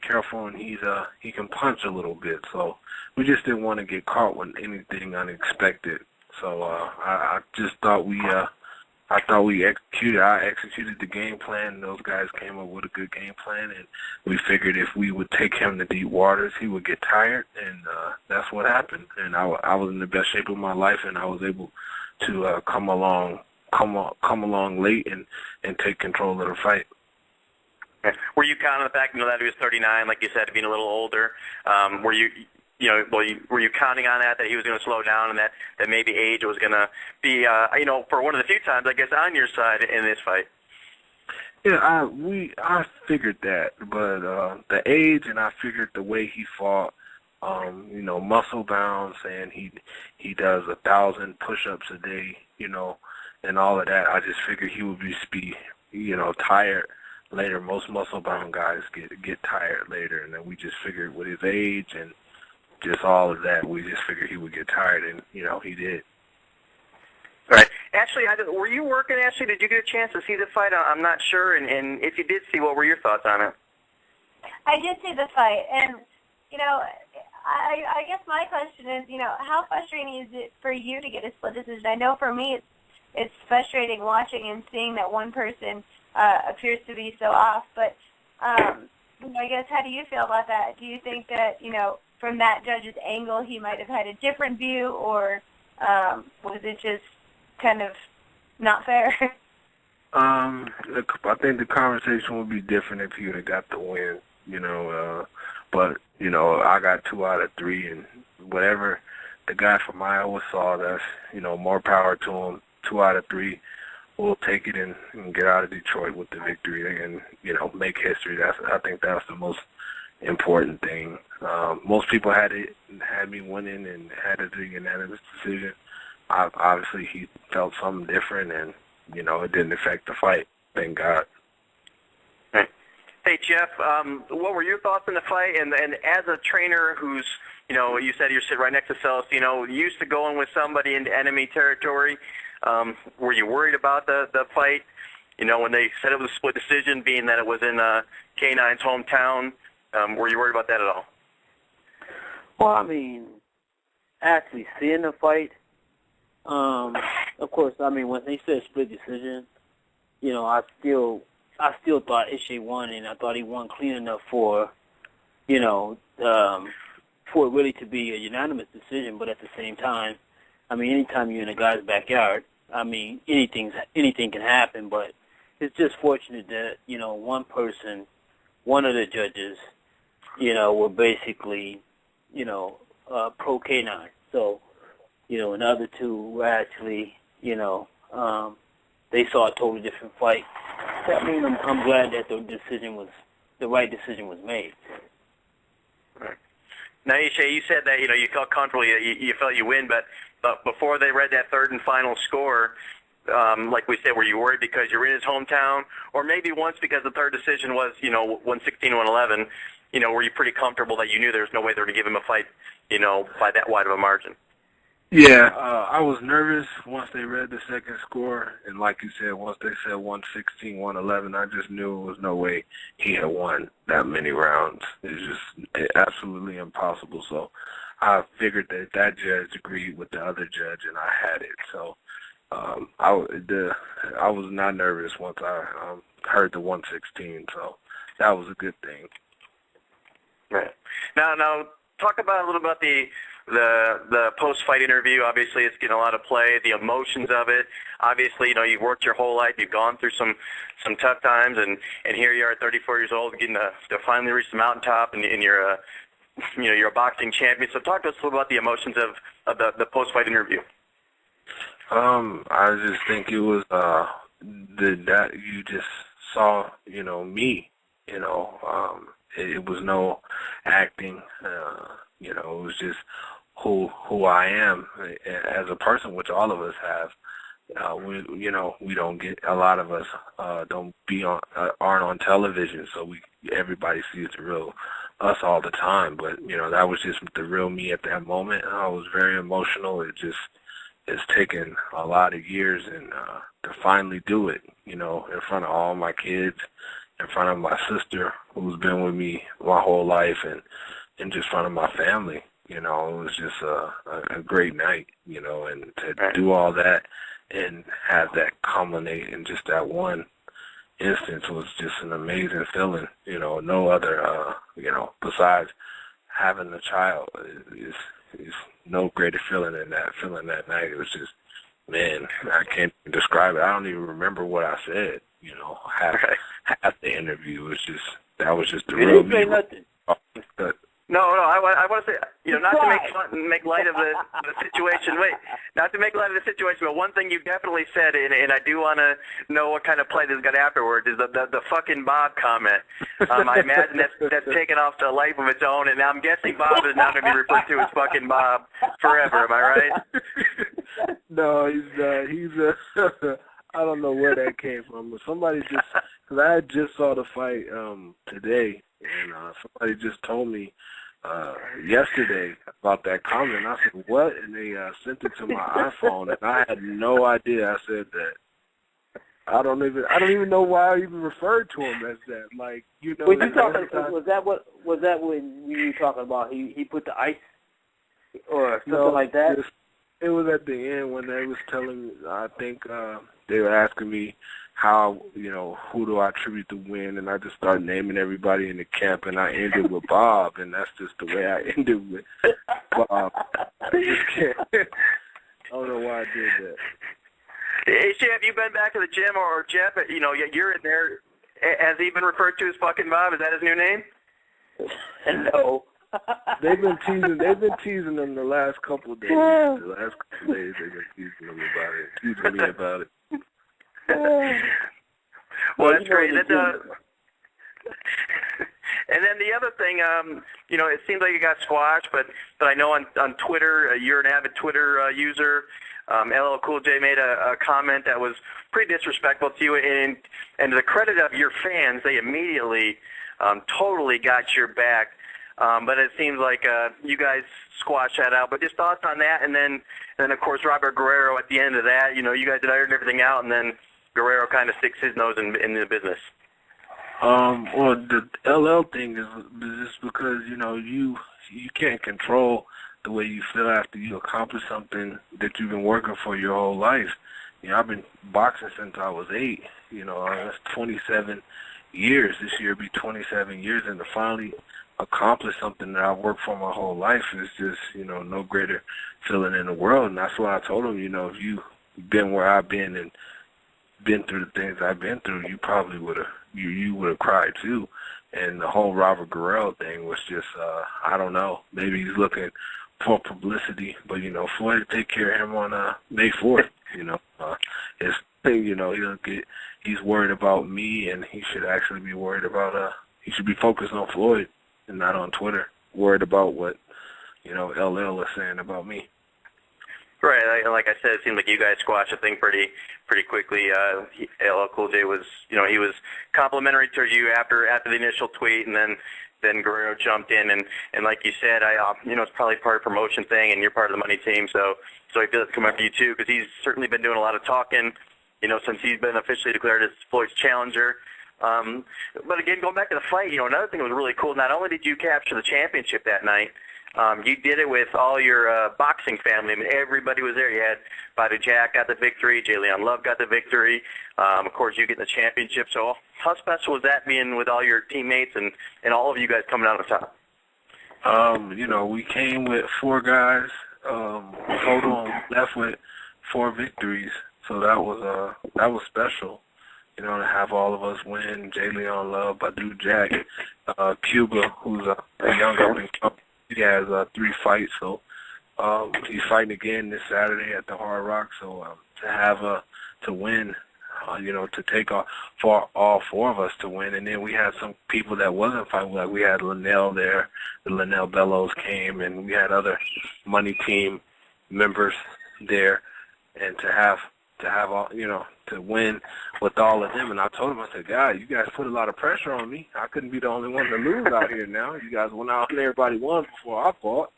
careful, and he can punch a little bit. So we just didn't want to get caught with anything unexpected. So I just thought we executed. I executed the game plan. Those guys came up with a good game plan, and we figured if we would take him to deep waters, he would get tired, and that's what happened. And I was in the best shape of my life, and I was able to come along late and take control of the fight. Were you counting the fact, that he was 39, like you said, being a little older? Were you counting on that he was going to slow down, and that maybe age was going to be, for one of the few times, I guess, on your side in this fight? Yeah, I figured that, but the age, and I figured the way he fought, muscle bound, saying he does 1,000 push-ups a day, and all of that. I just figured he would be tired later. Most muscle-bound guys get tired later, and then we just figured with his age and just all of that, we just figured he would get tired, and, he did. All right. Ashley, were you working, Ashley? Did you get a chance to see the fight? I'm not sure, and if you did see, what were your thoughts on it? I did see the fight, and, I guess my question is, how frustrating is it for you to get a split decision? I know for me it's frustrating watching and seeing that one person appears to be so off, but I guess how do you feel about that? Do you think that, from that judge's angle he might have had a different view, or was it just kind of not fair? I think the conversation would be different if he would have got the win, but, I got 2 out of 3, and whatever the guy from Iowa saw, that's, more power to him. 2 out of 3, we'll take it and get out of Detroit with the victory and, make history. I think that's the most important thing. Most people had me winning and had it a unanimous decision. Obviously, he felt something different, and, it didn't affect the fight. Thank God. Hey, Jeff, what were your thoughts on the fight? And as a trainer who's, you said you're sitting right next to Celestino, used to going with somebody into enemy territory, were you worried about the fight? When they said it was a split decision, being that it was in K9's hometown, were you worried about that at all? Well, actually seeing the fight, of course, when they said split decision, I still thought Ishe won, and I thought he won clean enough for it really to be a unanimous decision. But at the same time, anytime you're in a guy's backyard, anything can happen. But it's just fortunate that, one of the judges, were basically, pro K9. So, and the other 2 were actually, they saw a totally different fight. So, I'm glad that the right decision was made. Right. Now, Ishe, you said that, you felt comfortable, you felt you win, but before they read that third and final score, like we said, were you worried because you're in his hometown, or maybe once because the third decision was, 116-111, were you pretty comfortable that you knew there was no way they were going to give him a fight, by that wide of a margin? Yeah, I was nervous once they read the second score, and like you said, once they said 116-111, I just knew there was no way he had won that many rounds. It's just absolutely impossible. So I figured that judge agreed with the other judge, and I had it. So I was not nervous once I heard the 116. So that was a good thing. Right. Now talk about a little about the post-fight interview. Obviously, it's getting a lot of play, the emotions of it. Obviously, you've worked your whole life. You've gone through some tough times, and here you are at 34 years old getting to finally reach the mountaintop, and you're a boxing champion. So talk to us a little about the emotions of the post-fight interview. I just think it was that you just saw, me, it was no acting, it was just who I am as a person, which all of us have. We don't get, a lot of us aren't on television, so everybody sees the real us all the time. But, you know, that was just the real me at that moment. I was very emotional. It's taken a lot of years and to finally do it, you know, in front of all my kids, in front of my sister who's been with me my whole life, and just in front of my family. You know, it was just a great night, you know, and to do all that and have that culminate in just that one instance was just an amazing feeling. You know, no other, you know, besides having a child is no greater feeling than that feeling that night. It was just, man, I can't describe it. I don't even remember what I said, you know, half the interview. It was just, that was just the real me. No, I want to say, you know, not to make light of the situation. Wait, not to make light of the situation, but one thing you definitely said, and I do want to know what kind of play this got afterwards, is the fucking Bob comment. I imagine that's taken off to a life of its own, and I'm guessing Bob is now going to be referred to as fucking Bob forever. Am I right? No, he's I don't know where that came from, but somebody just, because I just saw the fight today, and somebody just told me yesterday about that comment. I said, what? And they sent it to my iPhone, and I had no idea I said that. I don't even know why I even referred to him as that. Like, you know, was that when you were talking about he put the ice or something like that? It was at the end when they was telling me, I think they were asking me how, you know, who do I attribute the win, and I just started naming everybody in the camp, and I ended with Bob, and that's just the way I ended with Bob. I just can't. I don't know why I did that. Hey, have you been back to the gym, or Jeff, you know, you're in there, has he been referred to as fucking Bob? Is that his new name? No. They've been teasing them the last couple of days. The last couple of days they've been teasing them about it, teasing me about it. Well, that's great. And then the other thing, you know, it seems like it got squashed, but I know on Twitter, you're an avid Twitter user. LL Cool J made a comment that was pretty disrespectful to you, and to the credit of your fans, they immediately totally got your back. But it seems like you guys squashed that out. But just thoughts on that, and then of course Robert Guerrero at the end of that. You know, you guys had ironed everything out, and then Guerrero kind of sticks his nose in the business. Well, the LL thing is just because, you know, you can't control the way you feel after you accomplish something that you've been working for your whole life. You know, I've been boxing since I was 8. You know, that's 27 years. This year will be 27 years, and to finally accomplish something that I've worked for my whole life is just, you know, no greater feeling in the world. And that's why I told him, you know, if you've been where I've been and been through the things I've been through, you probably would have, you would have cried too. And the whole Robert Guerrero thing was just, I don't know, maybe he's looking for publicity, but, you know, Floyd will take care of him on May 4th, you know. You know, he's worried about me, and he should actually be worried about, he should be focused on Floyd and not on Twitter, worried about what, you know, LL is saying about me. Right, like I said, it seemed like you guys squashed the thing pretty quickly. LL Cool J was, you know, he was complimentary to you after the initial tweet, and then Guerrero jumped in, and like you said, you know, it's probably part of the promotion thing, and you're part of the money team, so I feel it's come after you too, because he's certainly been doing a lot of talking, you know, since he's been officially declared as Floyd's challenger. But again, going back to the fight, you know, another thing that was really cool. Not only did you capture the championship that night, you did it with all your boxing family. I mean, everybody was there. You had Badu Jack got the victory, Jay Leon Love got the victory. Of course, you getting the championship. So how special was that being with all your teammates and all of you guys coming out on top? You know, we came with 4 guys. Total left with 4 victories. So that was special. You know, to have all of us win. Jay Leon Love, Badu Jack, Cuba, who's a young up-and-coming. He has 3 fights, so he's fighting again this Saturday at the Hard Rock. So to have to win, you know, to take off for all 4 of us to win, and then we had some people that wasn't fighting. Like we had Linnell there, the Linnell Bellows came, and we had other money team members there, and to have all, you know, to win with all of them. And I told him, I said, guys, you guys put a lot of pressure on me. I couldn't be the only one to lose out here now. You guys went out and everybody won before I fought.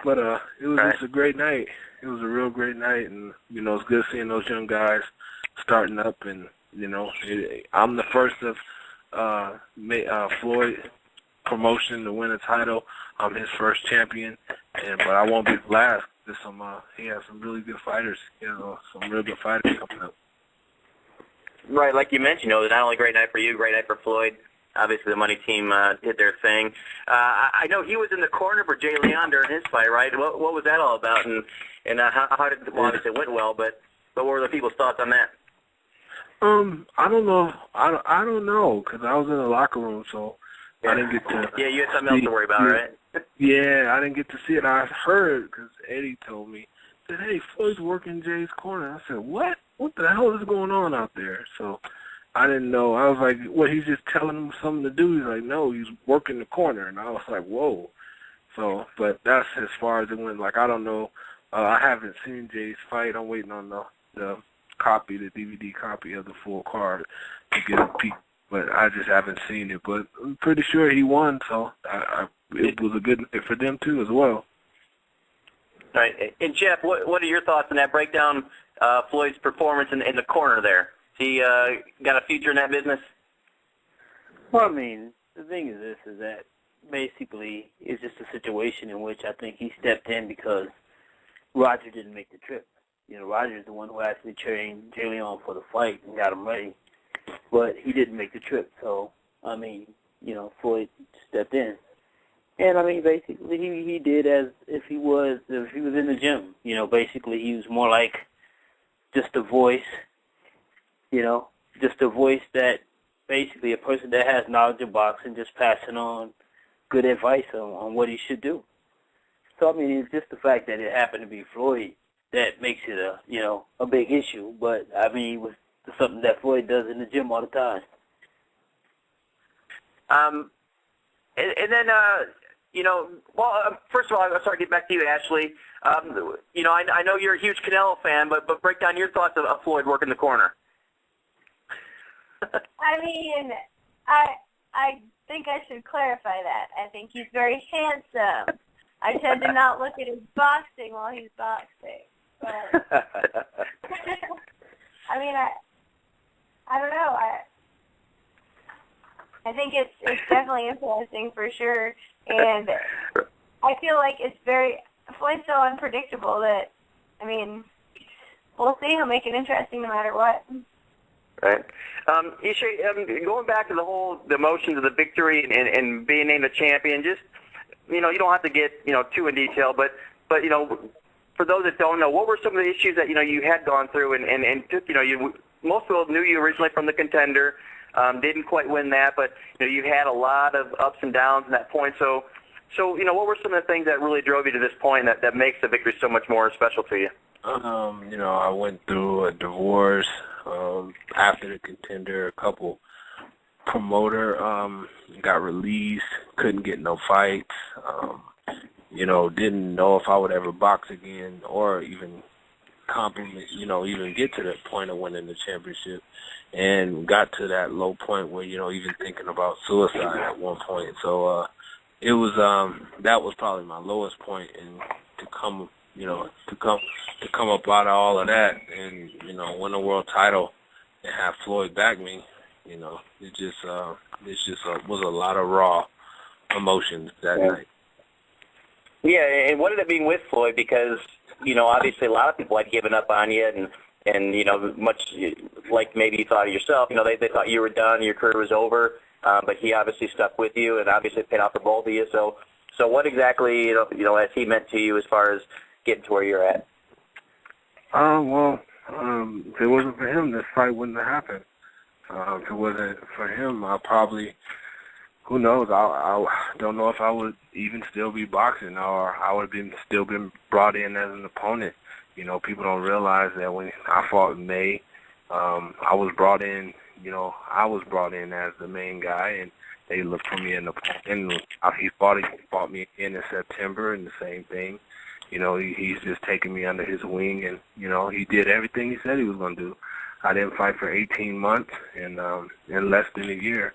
But it was just a great night. It was a real great night, and it's good seeing those young guys starting up. And I'm the first of Floyd promotion to win a title. I'm his first champion, but I won't be the last. He has some really good fighters. Some real good fighters coming up. Right, like you mentioned, not only a great night for you, great night for Floyd. Obviously, the money team did their thing. I know he was in the corner for Jay Leon during his fight, right? What was that all about? And how did obviously it went well, but what were the people's thoughts on that? I don't know. I don't know because I was in the locker room, so I didn't get to. Yeah, you had something else to worry about, right? Yeah, I didn't get to see it. I heard because Eddie told me. He said, "Hey, Floyd's working Jay's corner." I said, "What? What the hell is going on out there?" So I didn't know. I was like, "What? He's just telling him something to do?" He's like, "No, he's working the corner." And I was like, "Whoa." So, but that's as far as it went. Like, I don't know. I haven't seen Jay's fight. I'm waiting on the copy, the DVD copy of the full card to get a peek. But I just haven't seen it. But I'm pretty sure he won, so it was a good night for them too as well. All right. And Jeff, what are your thoughts on that breakdown? Floyd's performance in the corner there. He got a future in that business? Well, I mean, the thing is this, is that basically it's just a situation in which I think he stepped in because Roger didn't make the trip. Roger's the one who actually trained Jay Leon for the fight and got him ready, but he didn't make the trip. So, I mean, Floyd stepped in. And, I mean, basically he did as if he was in the gym. Basically he was more like just a voice, just a voice that basically a person that has knowledge of boxing just passing on good advice on what he should do. So, I mean, it's just the fact that it happened to be Floyd that makes it a big issue. But, I mean, it was something that Floyd does in the gym all the time. And then, first of all, I'm sorry to get back to you, Ashley. I know you're a huge Canelo fan, but break down your thoughts of Floyd working the corner. I mean, I think I should clarify that. I think he's very handsome. I tend to not look at his boxing while he's boxing. But I mean, I don't know. I think it's definitely influencing for sure, and I feel like Floyd's so unpredictable that, I mean, we'll see. He'll make it interesting no matter what. Right. Ishe, going back to the emotions of the victory and being named a champion, just, you don't have to get, too in detail, but for those that don't know, what were some of the issues that, you had gone through and took, most people knew you originally from the Contender, didn't quite win that, but, you had a lot of ups and downs in that point. So, what were some of the things that really drove you to this point that makes the victory so much more special to you? I went through a divorce, after the Contender, a couple promoter, got released, couldn't get no fights, didn't know if I would ever box again or even even get to that point of winning the championship, and got to that low point where, even thinking about suicide at one point. So, it was, that was probably my lowest point, and to come up out of all of that and, win a world title and have Floyd back me, it just was a lot of raw emotions that night. Yeah, and what did it mean with Floyd? Because, obviously a lot of people had given up on you and much like maybe you thought of yourself, they thought you were done, your career was over, but he obviously stuck with you and obviously paid off for both of you. So what exactly, has he meant to you as far as getting to where you're at? If it wasn't for him, this fight wouldn't have happened. If it wasn't for him, I probably, who knows, I don't know if I would even still be boxing, or I would have still been brought in as an opponent. People don't realize that when I fought in May, I was brought in, as the main guy, and they looked for me he fought me again in September, and the same thing. He's just taking me under his wing, and, he did everything he said he was going to do. I didn't fight for 18 months, and in less than a year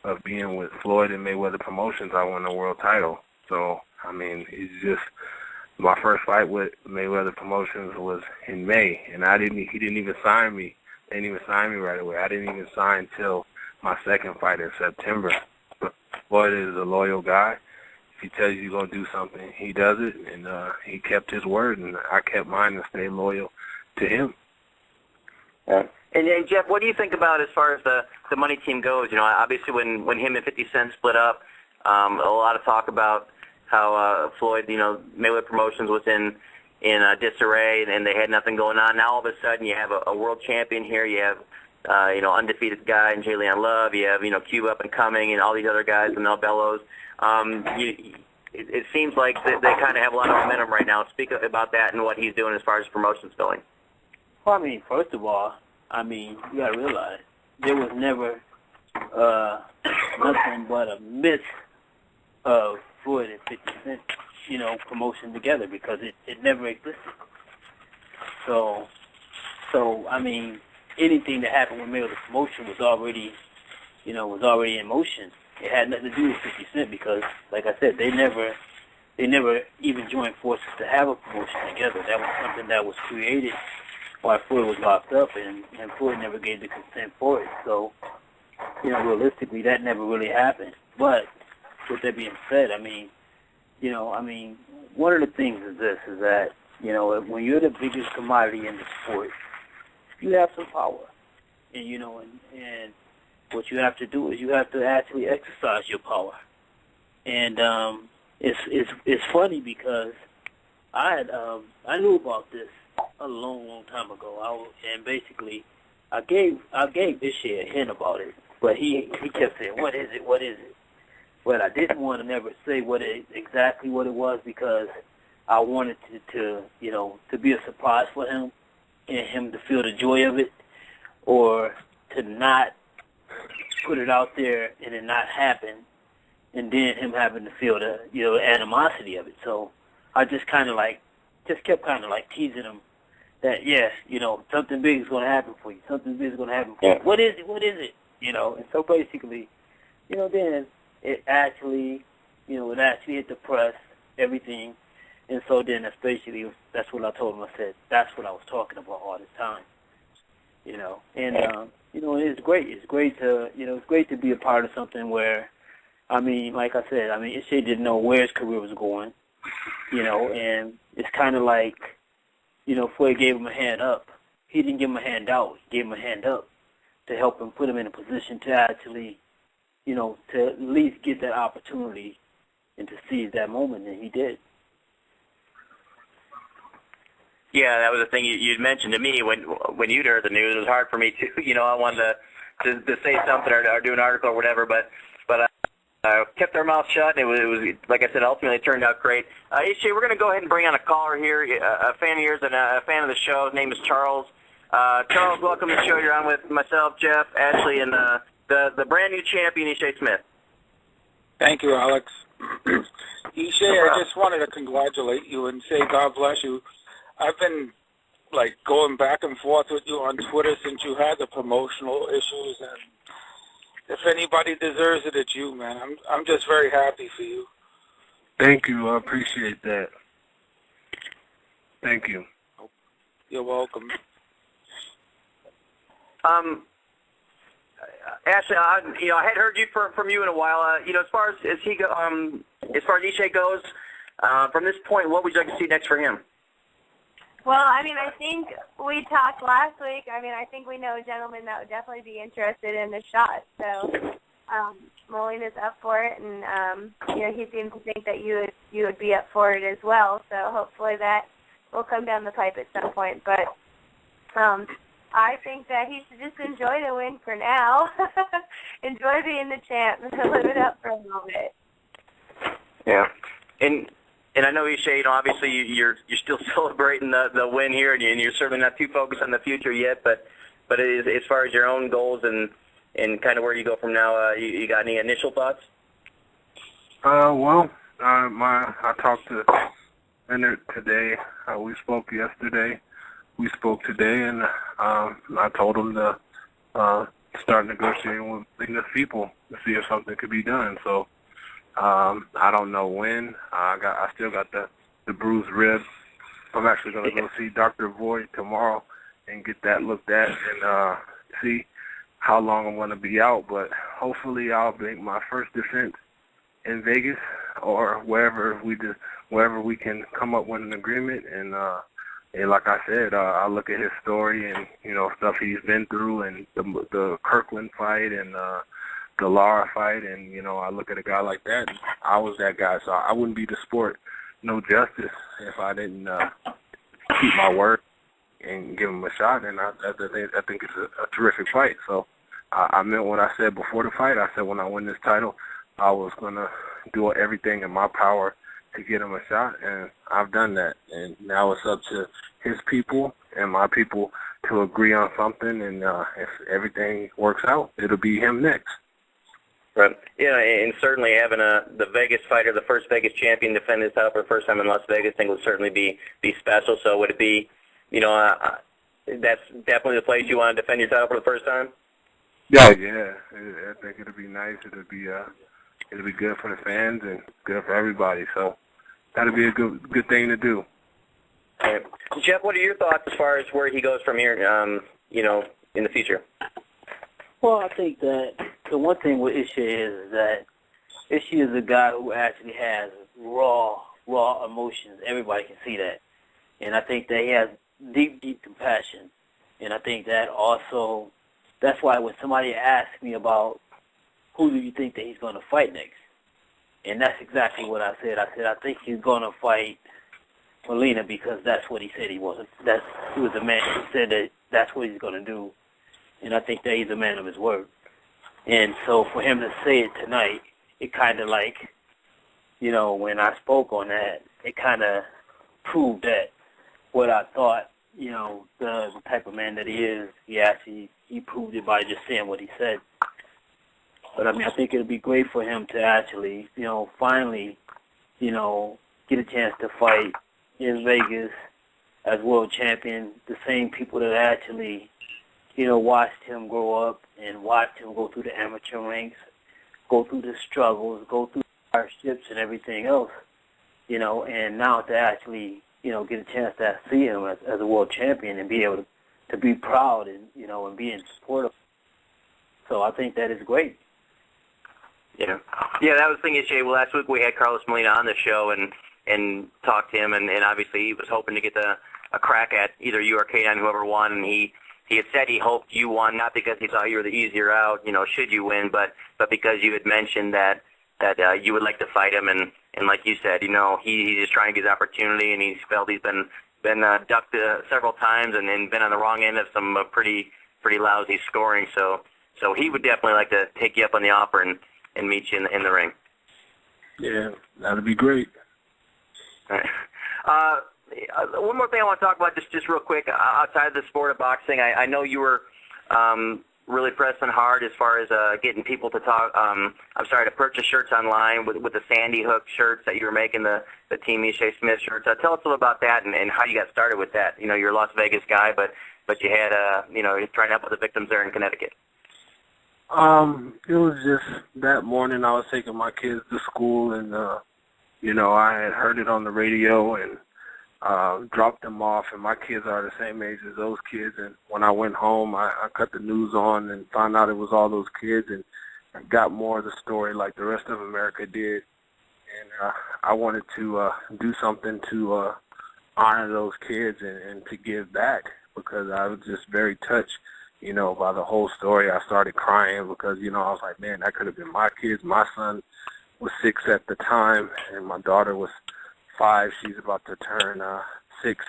of being with Floyd and Mayweather Promotions, I won the world title. So, I mean, it's just my first fight with Mayweather Promotions was in May, and he didn't even sign me. They didn't even sign me right away. I didn't even sign till my second fight in September. But Floyd is a loyal guy. If he tells you he's going to do something, he does it, and he kept his word, and I kept mine and stayed loyal to him. And Jeff, what do you think about as far as the money team goes? You know, obviously when him and 50 Cent split up, a lot of talk about how Floyd, you know, Mayweather Promotions was in disarray and they had nothing going on. Now all of a sudden you have a world champion here. You have you know, undefeated guy in Jalen Love. You have, you know, Cuba up and coming and all these other guys and Mel Bellows. It seems like they kind of have a lot of momentum right now. Speak about that and what he's doing as far as promotions going. Well, I mean, first of all, I mean, you got to realize there was never nothing but a myth of Floyd and 50 Cent, you know, promotion together, because it never existed. So I mean, anything that happened with Mayweather Promotion was already, you know, was already in motion. It had nothing to do with 50 Cent because, like I said, they never even joined forces to have a promotion together. That was something that was created while Floyd was locked up, and Floyd never gave the consent for it. So, you know, realistically, that never really happened. But with that being said, I mean, you know, I mean, one of the things is this, is that, you know, when you're the biggest commodity in the sport, you have some power. And, you know, and what you have to do is you have to actually exercise your power. And it's funny because I knew about this a long time ago. And basically I gave Ishe a hint about it, but he kept saying, "What is it? What is it?" But I didn't want to never say exactly what it was, because I wanted to you know, to be a surprise for him and him to feel the joy of it, or to not put it out there and it not happen, and then him having to feel the, you know, animosity of it. So I just kept kind of like teasing him that, yes, you know, something big is going to happen for you. Something big is going to happen for you. What is it? What is it? You know, and so basically, you know, then it actually hit the press, everything. And so then that's what I told him. I said, that's what I was talking about all this time. You know, and, you know, it's great. It's great to be a part of something where, I mean, like I said, I mean, Ishe didn't know where his career was going, you know, and it's kind of like, you know, Floyd gave him a hand up. He didn't give him a hand out. He gave him a hand up to help him, put him in a position to actually, you know, to at least get that opportunity and to seize that moment, and he did. Yeah, that was the thing you'd mentioned to me when you'd heard the news. It was hard for me too. You know, I wanted to say something or do an article or whatever, but kept their mouth shut. And it was like I said, ultimately it turned out great. Ishe, we're going to go ahead and bring on a caller here, a fan of yours and a fan of the show. His name is Charles. Charles, welcome to the show. You're on with myself, Jeff, Ashley, and the brand new champion, Ishe Smith. Thank you, Alex. Ishe, I just wanted to congratulate you and say God bless you. I've been, like, going back and forth with you on Twitter since you had the promotional issues, and if anybody deserves it, it's you, man. I'm just very happy for you. Thank you. I appreciate that. Thank you. You're welcome. Ashley, you know, I hadn't heard from you in a while. You know, as far as Ishe goes, from this point, what would you like to see next for him? Well, I mean, I think we talked last week. I mean, I think we know a gentleman that would definitely be interested in the shot. So, Molina's up for it, and you know, he seemed to think that you would be up for it as well. So hopefully that will come down the pipe at some point. But I think that he should just enjoy the win for now. Enjoy being the champ and live it up for a little bit. Yeah, and I know, Ishe, you know, obviously you're still celebrating the win here, and you're certainly not too focused on the future yet. But as far as your own goals and kind of where you go from now, you got any initial thoughts? Well, I talked to Leonard today. We spoke yesterday. we spoke today, and I told him to start negotiating with enough people to see if something could be done. So I don't know when. I still got the bruised rib. I'm actually going to go see Dr. Voigt tomorrow and get that looked at and see how long I'm going to be out. But hopefully I'll make my first defense in Vegas or wherever we can come up with an agreement. And like I said, I look at his story and, stuff he's been through and the Kirkland fight and the Lara fight. And, I look at a guy like that. And I was that guy, so I wouldn't be the sport no justice if I didn't keep my word and give him a shot. And I think it's a terrific fight. So I meant what I said before the fight. I said when I win this title, I was going to do everything in my power to get him a shot, and I've done that. And now it's up to his people and my people to agree on something, and if everything works out, it'll be him next. Right. Yeah, and certainly having the Vegas fighter, the first Vegas champion, defend his title for the first time in Las Vegas, I think would certainly be special. So would it be, that's definitely the place you want to defend your title for the first time? Yeah. I think it'll be nice. It'll be good for the fans and good for everybody. So that'll be a good thing to do. Right. Jeff, what are your thoughts as far as where he goes from here, in the future? Well, I think that the one thing with Ishe is that Ishe is a guy who actually has raw emotions. Everybody can see that. And I think that he has deep compassion. And I think that also, that's why when somebody asks me about who do you think that he's going to fight next, and that's exactly what I said. I said, I think he's going to fight Molina because that's what he said he was. He was a man who said that that's what he's going to do. And I think that he's a man of his word. And so for him to say it tonight, it kind of like, when I spoke on that, it kind of proved that what I thought, the type of man that he is, he proved it by just saying what he said. But, I think it would be great for him to actually, finally, get a chance to fight in Vegas as world champion, the same people that actually, watched him grow up and watched him go through the amateur ranks, go through the struggles, go through the hardships and everything else, and now to actually, get a chance to see him as a world champion and be able to be proud and, and be in support of him. So I think that is great. Yeah, that was the thing, Ishe. Well, last week we had Carlos Molina on the show and talked to him, and obviously he was hoping to get a crack at either you or K9, whoever won, and he had said he hoped you won, not because he thought you were the easier out, should you win, but because you had mentioned that you would like to fight him, and like you said, he's just trying to get his opportunity, and he's felt he's been ducked several times and been on the wrong end of some pretty lousy scoring, so he would definitely like to take you up on the offer and meet you in the ring. Yeah, that'd be great. All right. One more thing I want to talk about, just real quick, outside of the sport of boxing. I know you were really pressing hard as far as getting people to to purchase shirts online with the Sandy Hook shirts that you were making, the Team Ishe Smith shirts. Tell us a little about that and how you got started with that. You're a Las Vegas guy, but you had you're trying to help with the victims there in Connecticut. It was just that morning I was taking my kids to school, and I had heard it on the radio and dropped them off, and my kids are the same age as those kids. And when I went home, I cut the news on and found out it was all those kids, and I got more of the story like the rest of America did. And I wanted to do something to honor those kids and to give back, because I was just very touched, by the whole story. I started crying because, I was like, man, that could have been my kids. My son was 6 at the time, and my daughter was 5. She's about to turn 6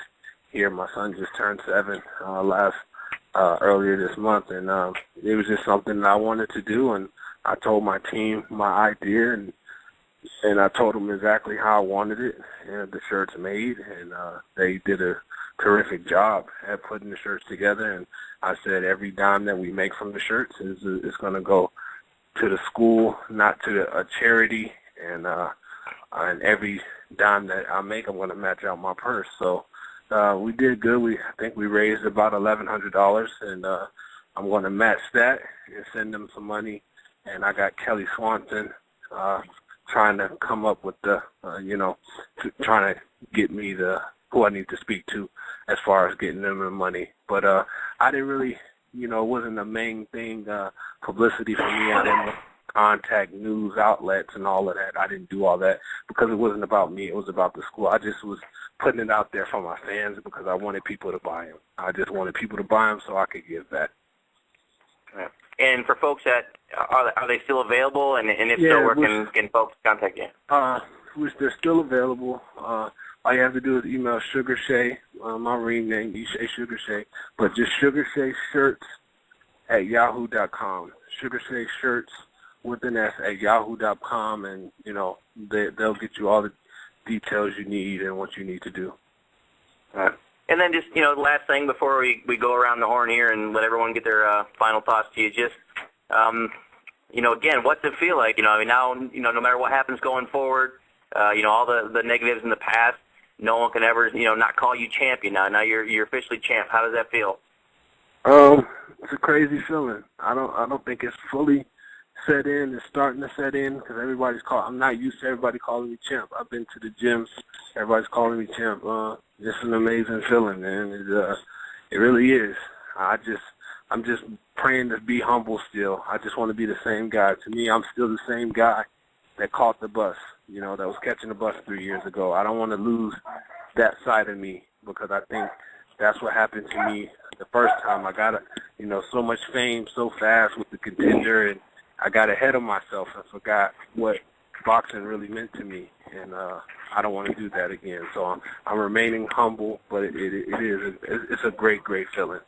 here. My son just turned 7 earlier this month, and it was just something that I wanted to do. And I told my team my idea, and I told them exactly how I wanted it, and the shirts made, and they did a terrific job at putting the shirts together. And I said every dime that we make from the shirts is going to go to the school, not to a charity, and every dime that I make, I'm going to match out my purse. So we did good. I think we raised about $1,100, and I'm going to match that and send them some money. And I got Kelly Swanson trying to come up with the, trying to get me who I need to speak to as far as getting them the money. But I didn't really, it wasn't the main thing, publicity for me. I didn't contact news outlets and all of that. I didn't do all that because it wasn't about me. It was about the school. I just was putting it out there for my fans because I wanted people to buy them. I just wanted people to buy them so I could give back. And for folks that are they still available? And if so, where can folks contact you? They're still available. All you have to do is email Sugar Shay, my ring name, Ishe Sugar Shay, but just Sugar Shay Shirts at yahoo.com. Sugar Shay Shirts with an S at yahoo.com, and they'll get you all the details you need and what you need to do. And then just, last thing before we go around the horn here and let everyone get their final thoughts to you, just, again, what's it feel like? Now, no matter what happens going forward, all the negatives in the past, no one can ever, not call you champion now. Now you're officially champ. How does that feel? It's a crazy feeling. I don't think it's fully set in. It's starting to set in because I'm not used to everybody calling me champ. I've been to the gyms. Everybody's calling me champ. It's an amazing feeling, man. It really is. I'm just praying to be humble still. I just want to be the same guy. To me, I'm still the same guy that caught the bus, that was catching the bus 3 years ago. I don't want to lose that side of me because I think that's what happened to me the first time. I got, so much fame so fast with the Contender, and I got ahead of myself and forgot what boxing really meant to me, and I don't want to do that again. So I'm remaining humble, but it's a great feeling.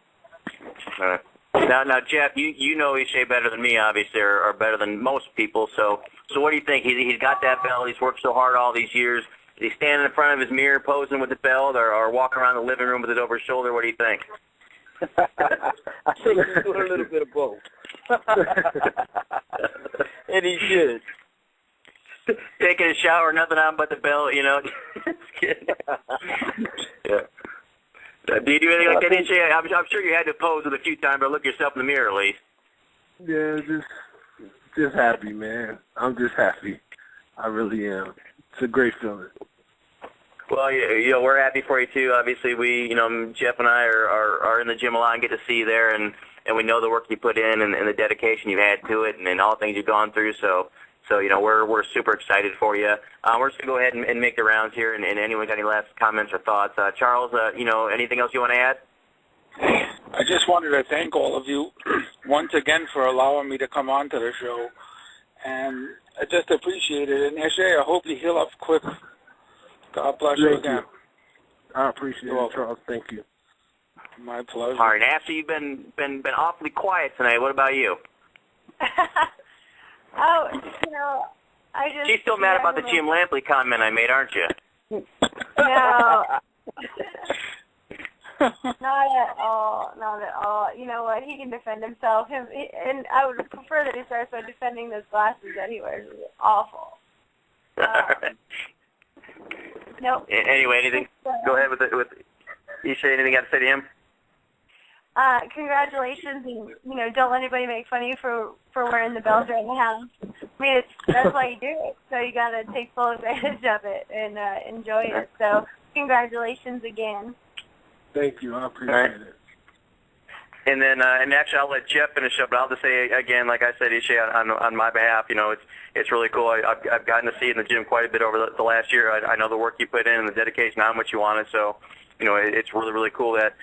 Now, Jeff, you know Ishe better than me, obviously, or better than most people. So what do you think? He's got that belt. He's worked so hard all these years. Is he standing in front of his mirror posing with the belt, or walking around the living room with it over his shoulder? What do you think? I think he's doing a little bit of both. And he should. Taking a shower, nothing on but the belt, Just kidding. Yeah. Do you do anything like that, Ishe? I'm sure you had to pose it a few times, but look yourself in the mirror at least. Yeah, just happy, man. I'm just happy. I really am. It's a great feeling. Well, we're happy for you too. Obviously, we, Jeff and I are in the gym a lot and get to see you there, and we know the work you put in and the dedication you've had to it, and all the things you've gone through. So we're super excited for you. We're just gonna go ahead and make the rounds here, and anyone got any last comments or thoughts? Charles, anything else you want to add? I just wanted to thank all of you once again for allowing me to come on to the show, and I just appreciate it. And Ishe, I hope you heal up quick. God bless you again. I appreciate it, Charles. Thank you. My pleasure. All right, Ashley, you've been awfully quiet tonight. What about you? I just... She's still mad about the Jim Lampley comment I made, aren't you? No. Not at all. You know what? He can defend himself. And I would prefer that he starts by defending those glasses that he wears. It's awful. Nope. Anyway, anything? Go ahead with Ishe. Anything you got to say to him? Congratulations, and don't let anybody make fun of you for wearing the belt right now. I mean, that's why you do it. So you got to take full advantage of it and enjoy it. So congratulations again. Thank you. I appreciate it. And then, and actually, I'll let Jeff finish up. But I'll just say again, like I said, Ishe, on my behalf, it's really cool. I've gotten to see it in the gym quite a bit over the last year. I know the work you put in and the dedication, how much you wanted. So, it's really cool that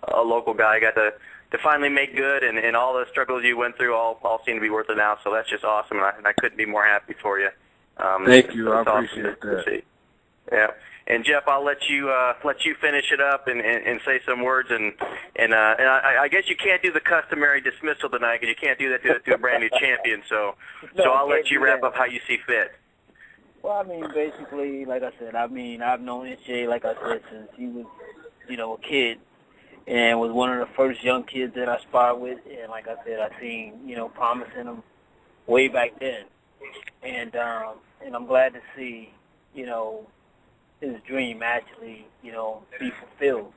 a local guy got to finally make good, and all the struggles you went through all seem to be worth it now. So that's just awesome, and I couldn't be more happy for you. Thank you. I appreciate that. Yeah. And Jeff, I'll let you finish it up and say some words, and I guess you can't do the customary dismissal tonight because you can't do that to a brand new champion. So I'll let you wrap up how you see fit. Well, basically, like I said, I've known Ishe, like I said, since he was, a kid, and was one of the first young kids that I sparred with, and like I said, I seen, promise in him way back then, and I'm glad to see, his dream actually, be fulfilled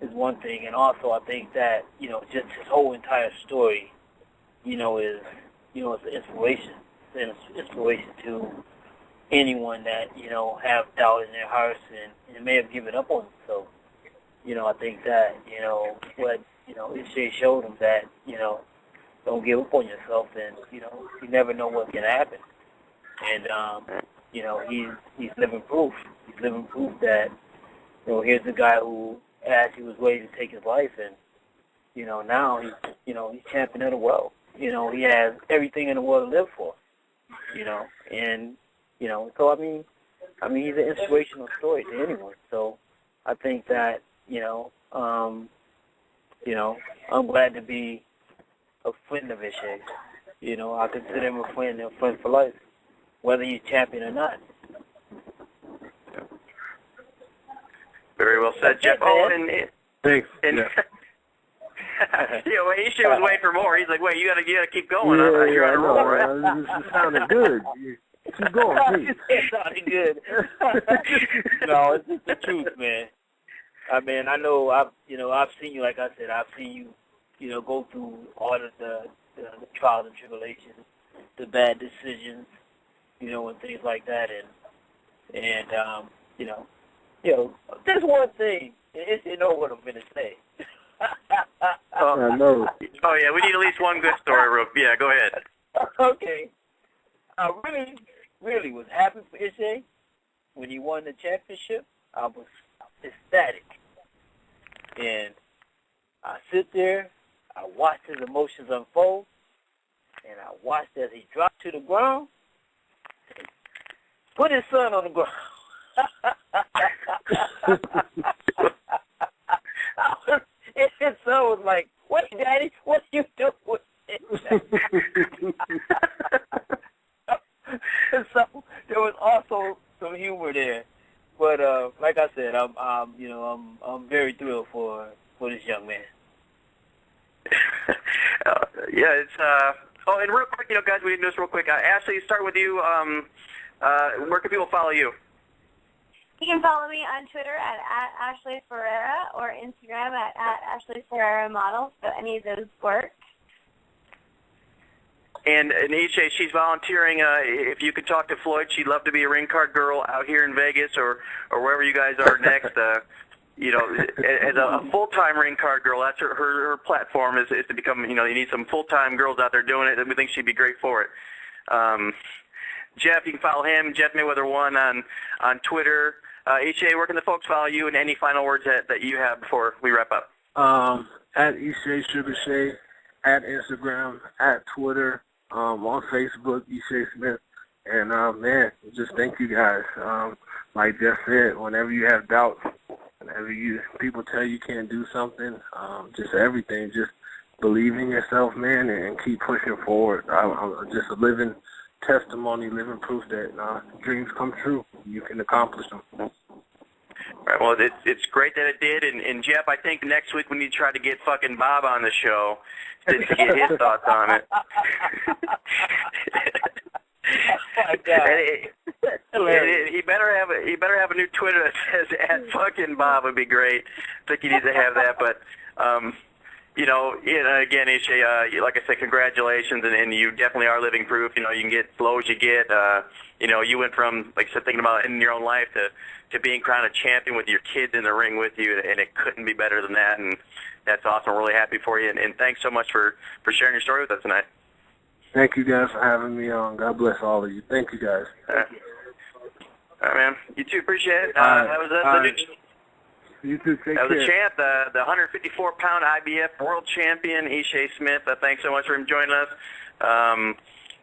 is one thing. And also I think that, just his whole entire story, is, it's an inspiration. It's an inspiration to anyone that, have doubt in their hearts and may have given up on themselves. I think that, what, Ishe showed him that, don't give up on yourself, and, you never know what can happen. And, he's living proof. He's living proof that, here's a guy who actually was ready to take his life, and, now he's champion of the world. He has everything in the world to live for, and, so I mean, he's an inspirational story to anyone. So I think that, I'm glad to be a friend of Ishe. I consider him a friend for life, whether he's champion or not. Very well said, Jeff. Oh, Thanks. Ishe was waiting for more. He's like, wait, you gotta keep going. You're on a roll, right? This sounded good. Keep going, please. It sounded good. No, it's just the truth, man. I mean, I know I've seen you, like I said, I've seen you, go through all of the trials and tribulations, the bad decisions, and things like that, and there's one thing, you know what I'm gonna say. I know. Oh yeah, we need at least one good story, Rook. Yeah, go ahead. Okay. I really was happy for Ishe when he won the championship. I was ecstatic. And I sit there, I watched his emotions unfold, and I watched as he dropped to the ground and put his son on the ground. His son was like, "Wait, Daddy, what are you doing?" So there was also some humor there, but like I said, I'm very thrilled for this young man. Yeah, it's oh, and real quick, guys, we didn't do this real quick. Ashley, start with you. Where can people follow you? You can follow me on Twitter at Ashley Ferreira or Instagram at Ashley Ferreira Model, so any of those work. And Ishe, she's volunteering. If you could talk to Floyd, she'd love to be a ring card girl out here in Vegas or wherever you guys are next. As a full-time ring card girl, that's her platform is to become, you need some full-time girls out there doing it, and we think she'd be great for it. Jeff, you can follow him, Jeff Mayweather 1 on Twitter. Ishe, where can the folks follow you, and any final words that you have before we wrap up? At Ishe Sugar Shay, at Instagram, at Twitter, on Facebook, Ishe Smith. And, man, just thank you guys. Like Jeff said, whenever you have doubts, whenever people tell you can't do something, just everything, just believe in yourself, man, and keep pushing forward. I'm just a living testimony, living proof that dreams come true. You can accomplish them. All right, well, it's great that it did. And Jeff, I think next week we need to try to get fucking Bob on the show to get his thoughts on it. Oh my God. He better have a new Twitter that says @fucking Bob would be great. I think he needs to have that. But again, Ishe, like I said, congratulations, and you definitely are living proof. You can get slow as you get. You went from, like I said, thinking about ending your own life to being crowned a champion with your kids in the ring with you, and it couldn't be better than that. And that's awesome. We're really happy for you, and thanks so much for sharing your story with us tonight. Thank you guys for having me on. God bless all of you. Thank you guys. All right, man. You too. Appreciate it. That was you too. Take care. That was the champ, the 154-pound IBF world champion, Ishe Smith. Thanks so much for joining us.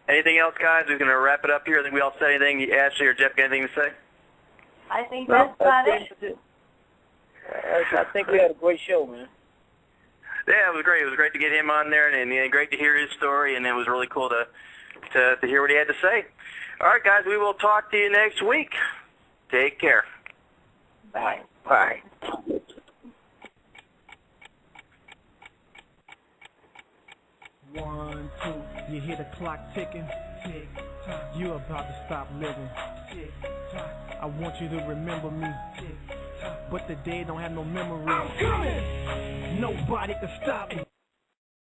Anything else, guys? We're going to wrap it up here. I think we all said anything. Ashley or Jeff, got anything to say? I think that's about it. I think we had a great show, man. Yeah, it was great. It was great to get him on there, and great to hear his story, and it was really cool to hear what he had to say. All right, guys, we will talk to you next week. Take care. Bye. Bye. 1, 2, you hear the clock ticking. Tick tock. You about to stop living. Tick tock. I want you to remember me, but the day don't have no memory. Nobody can stop me.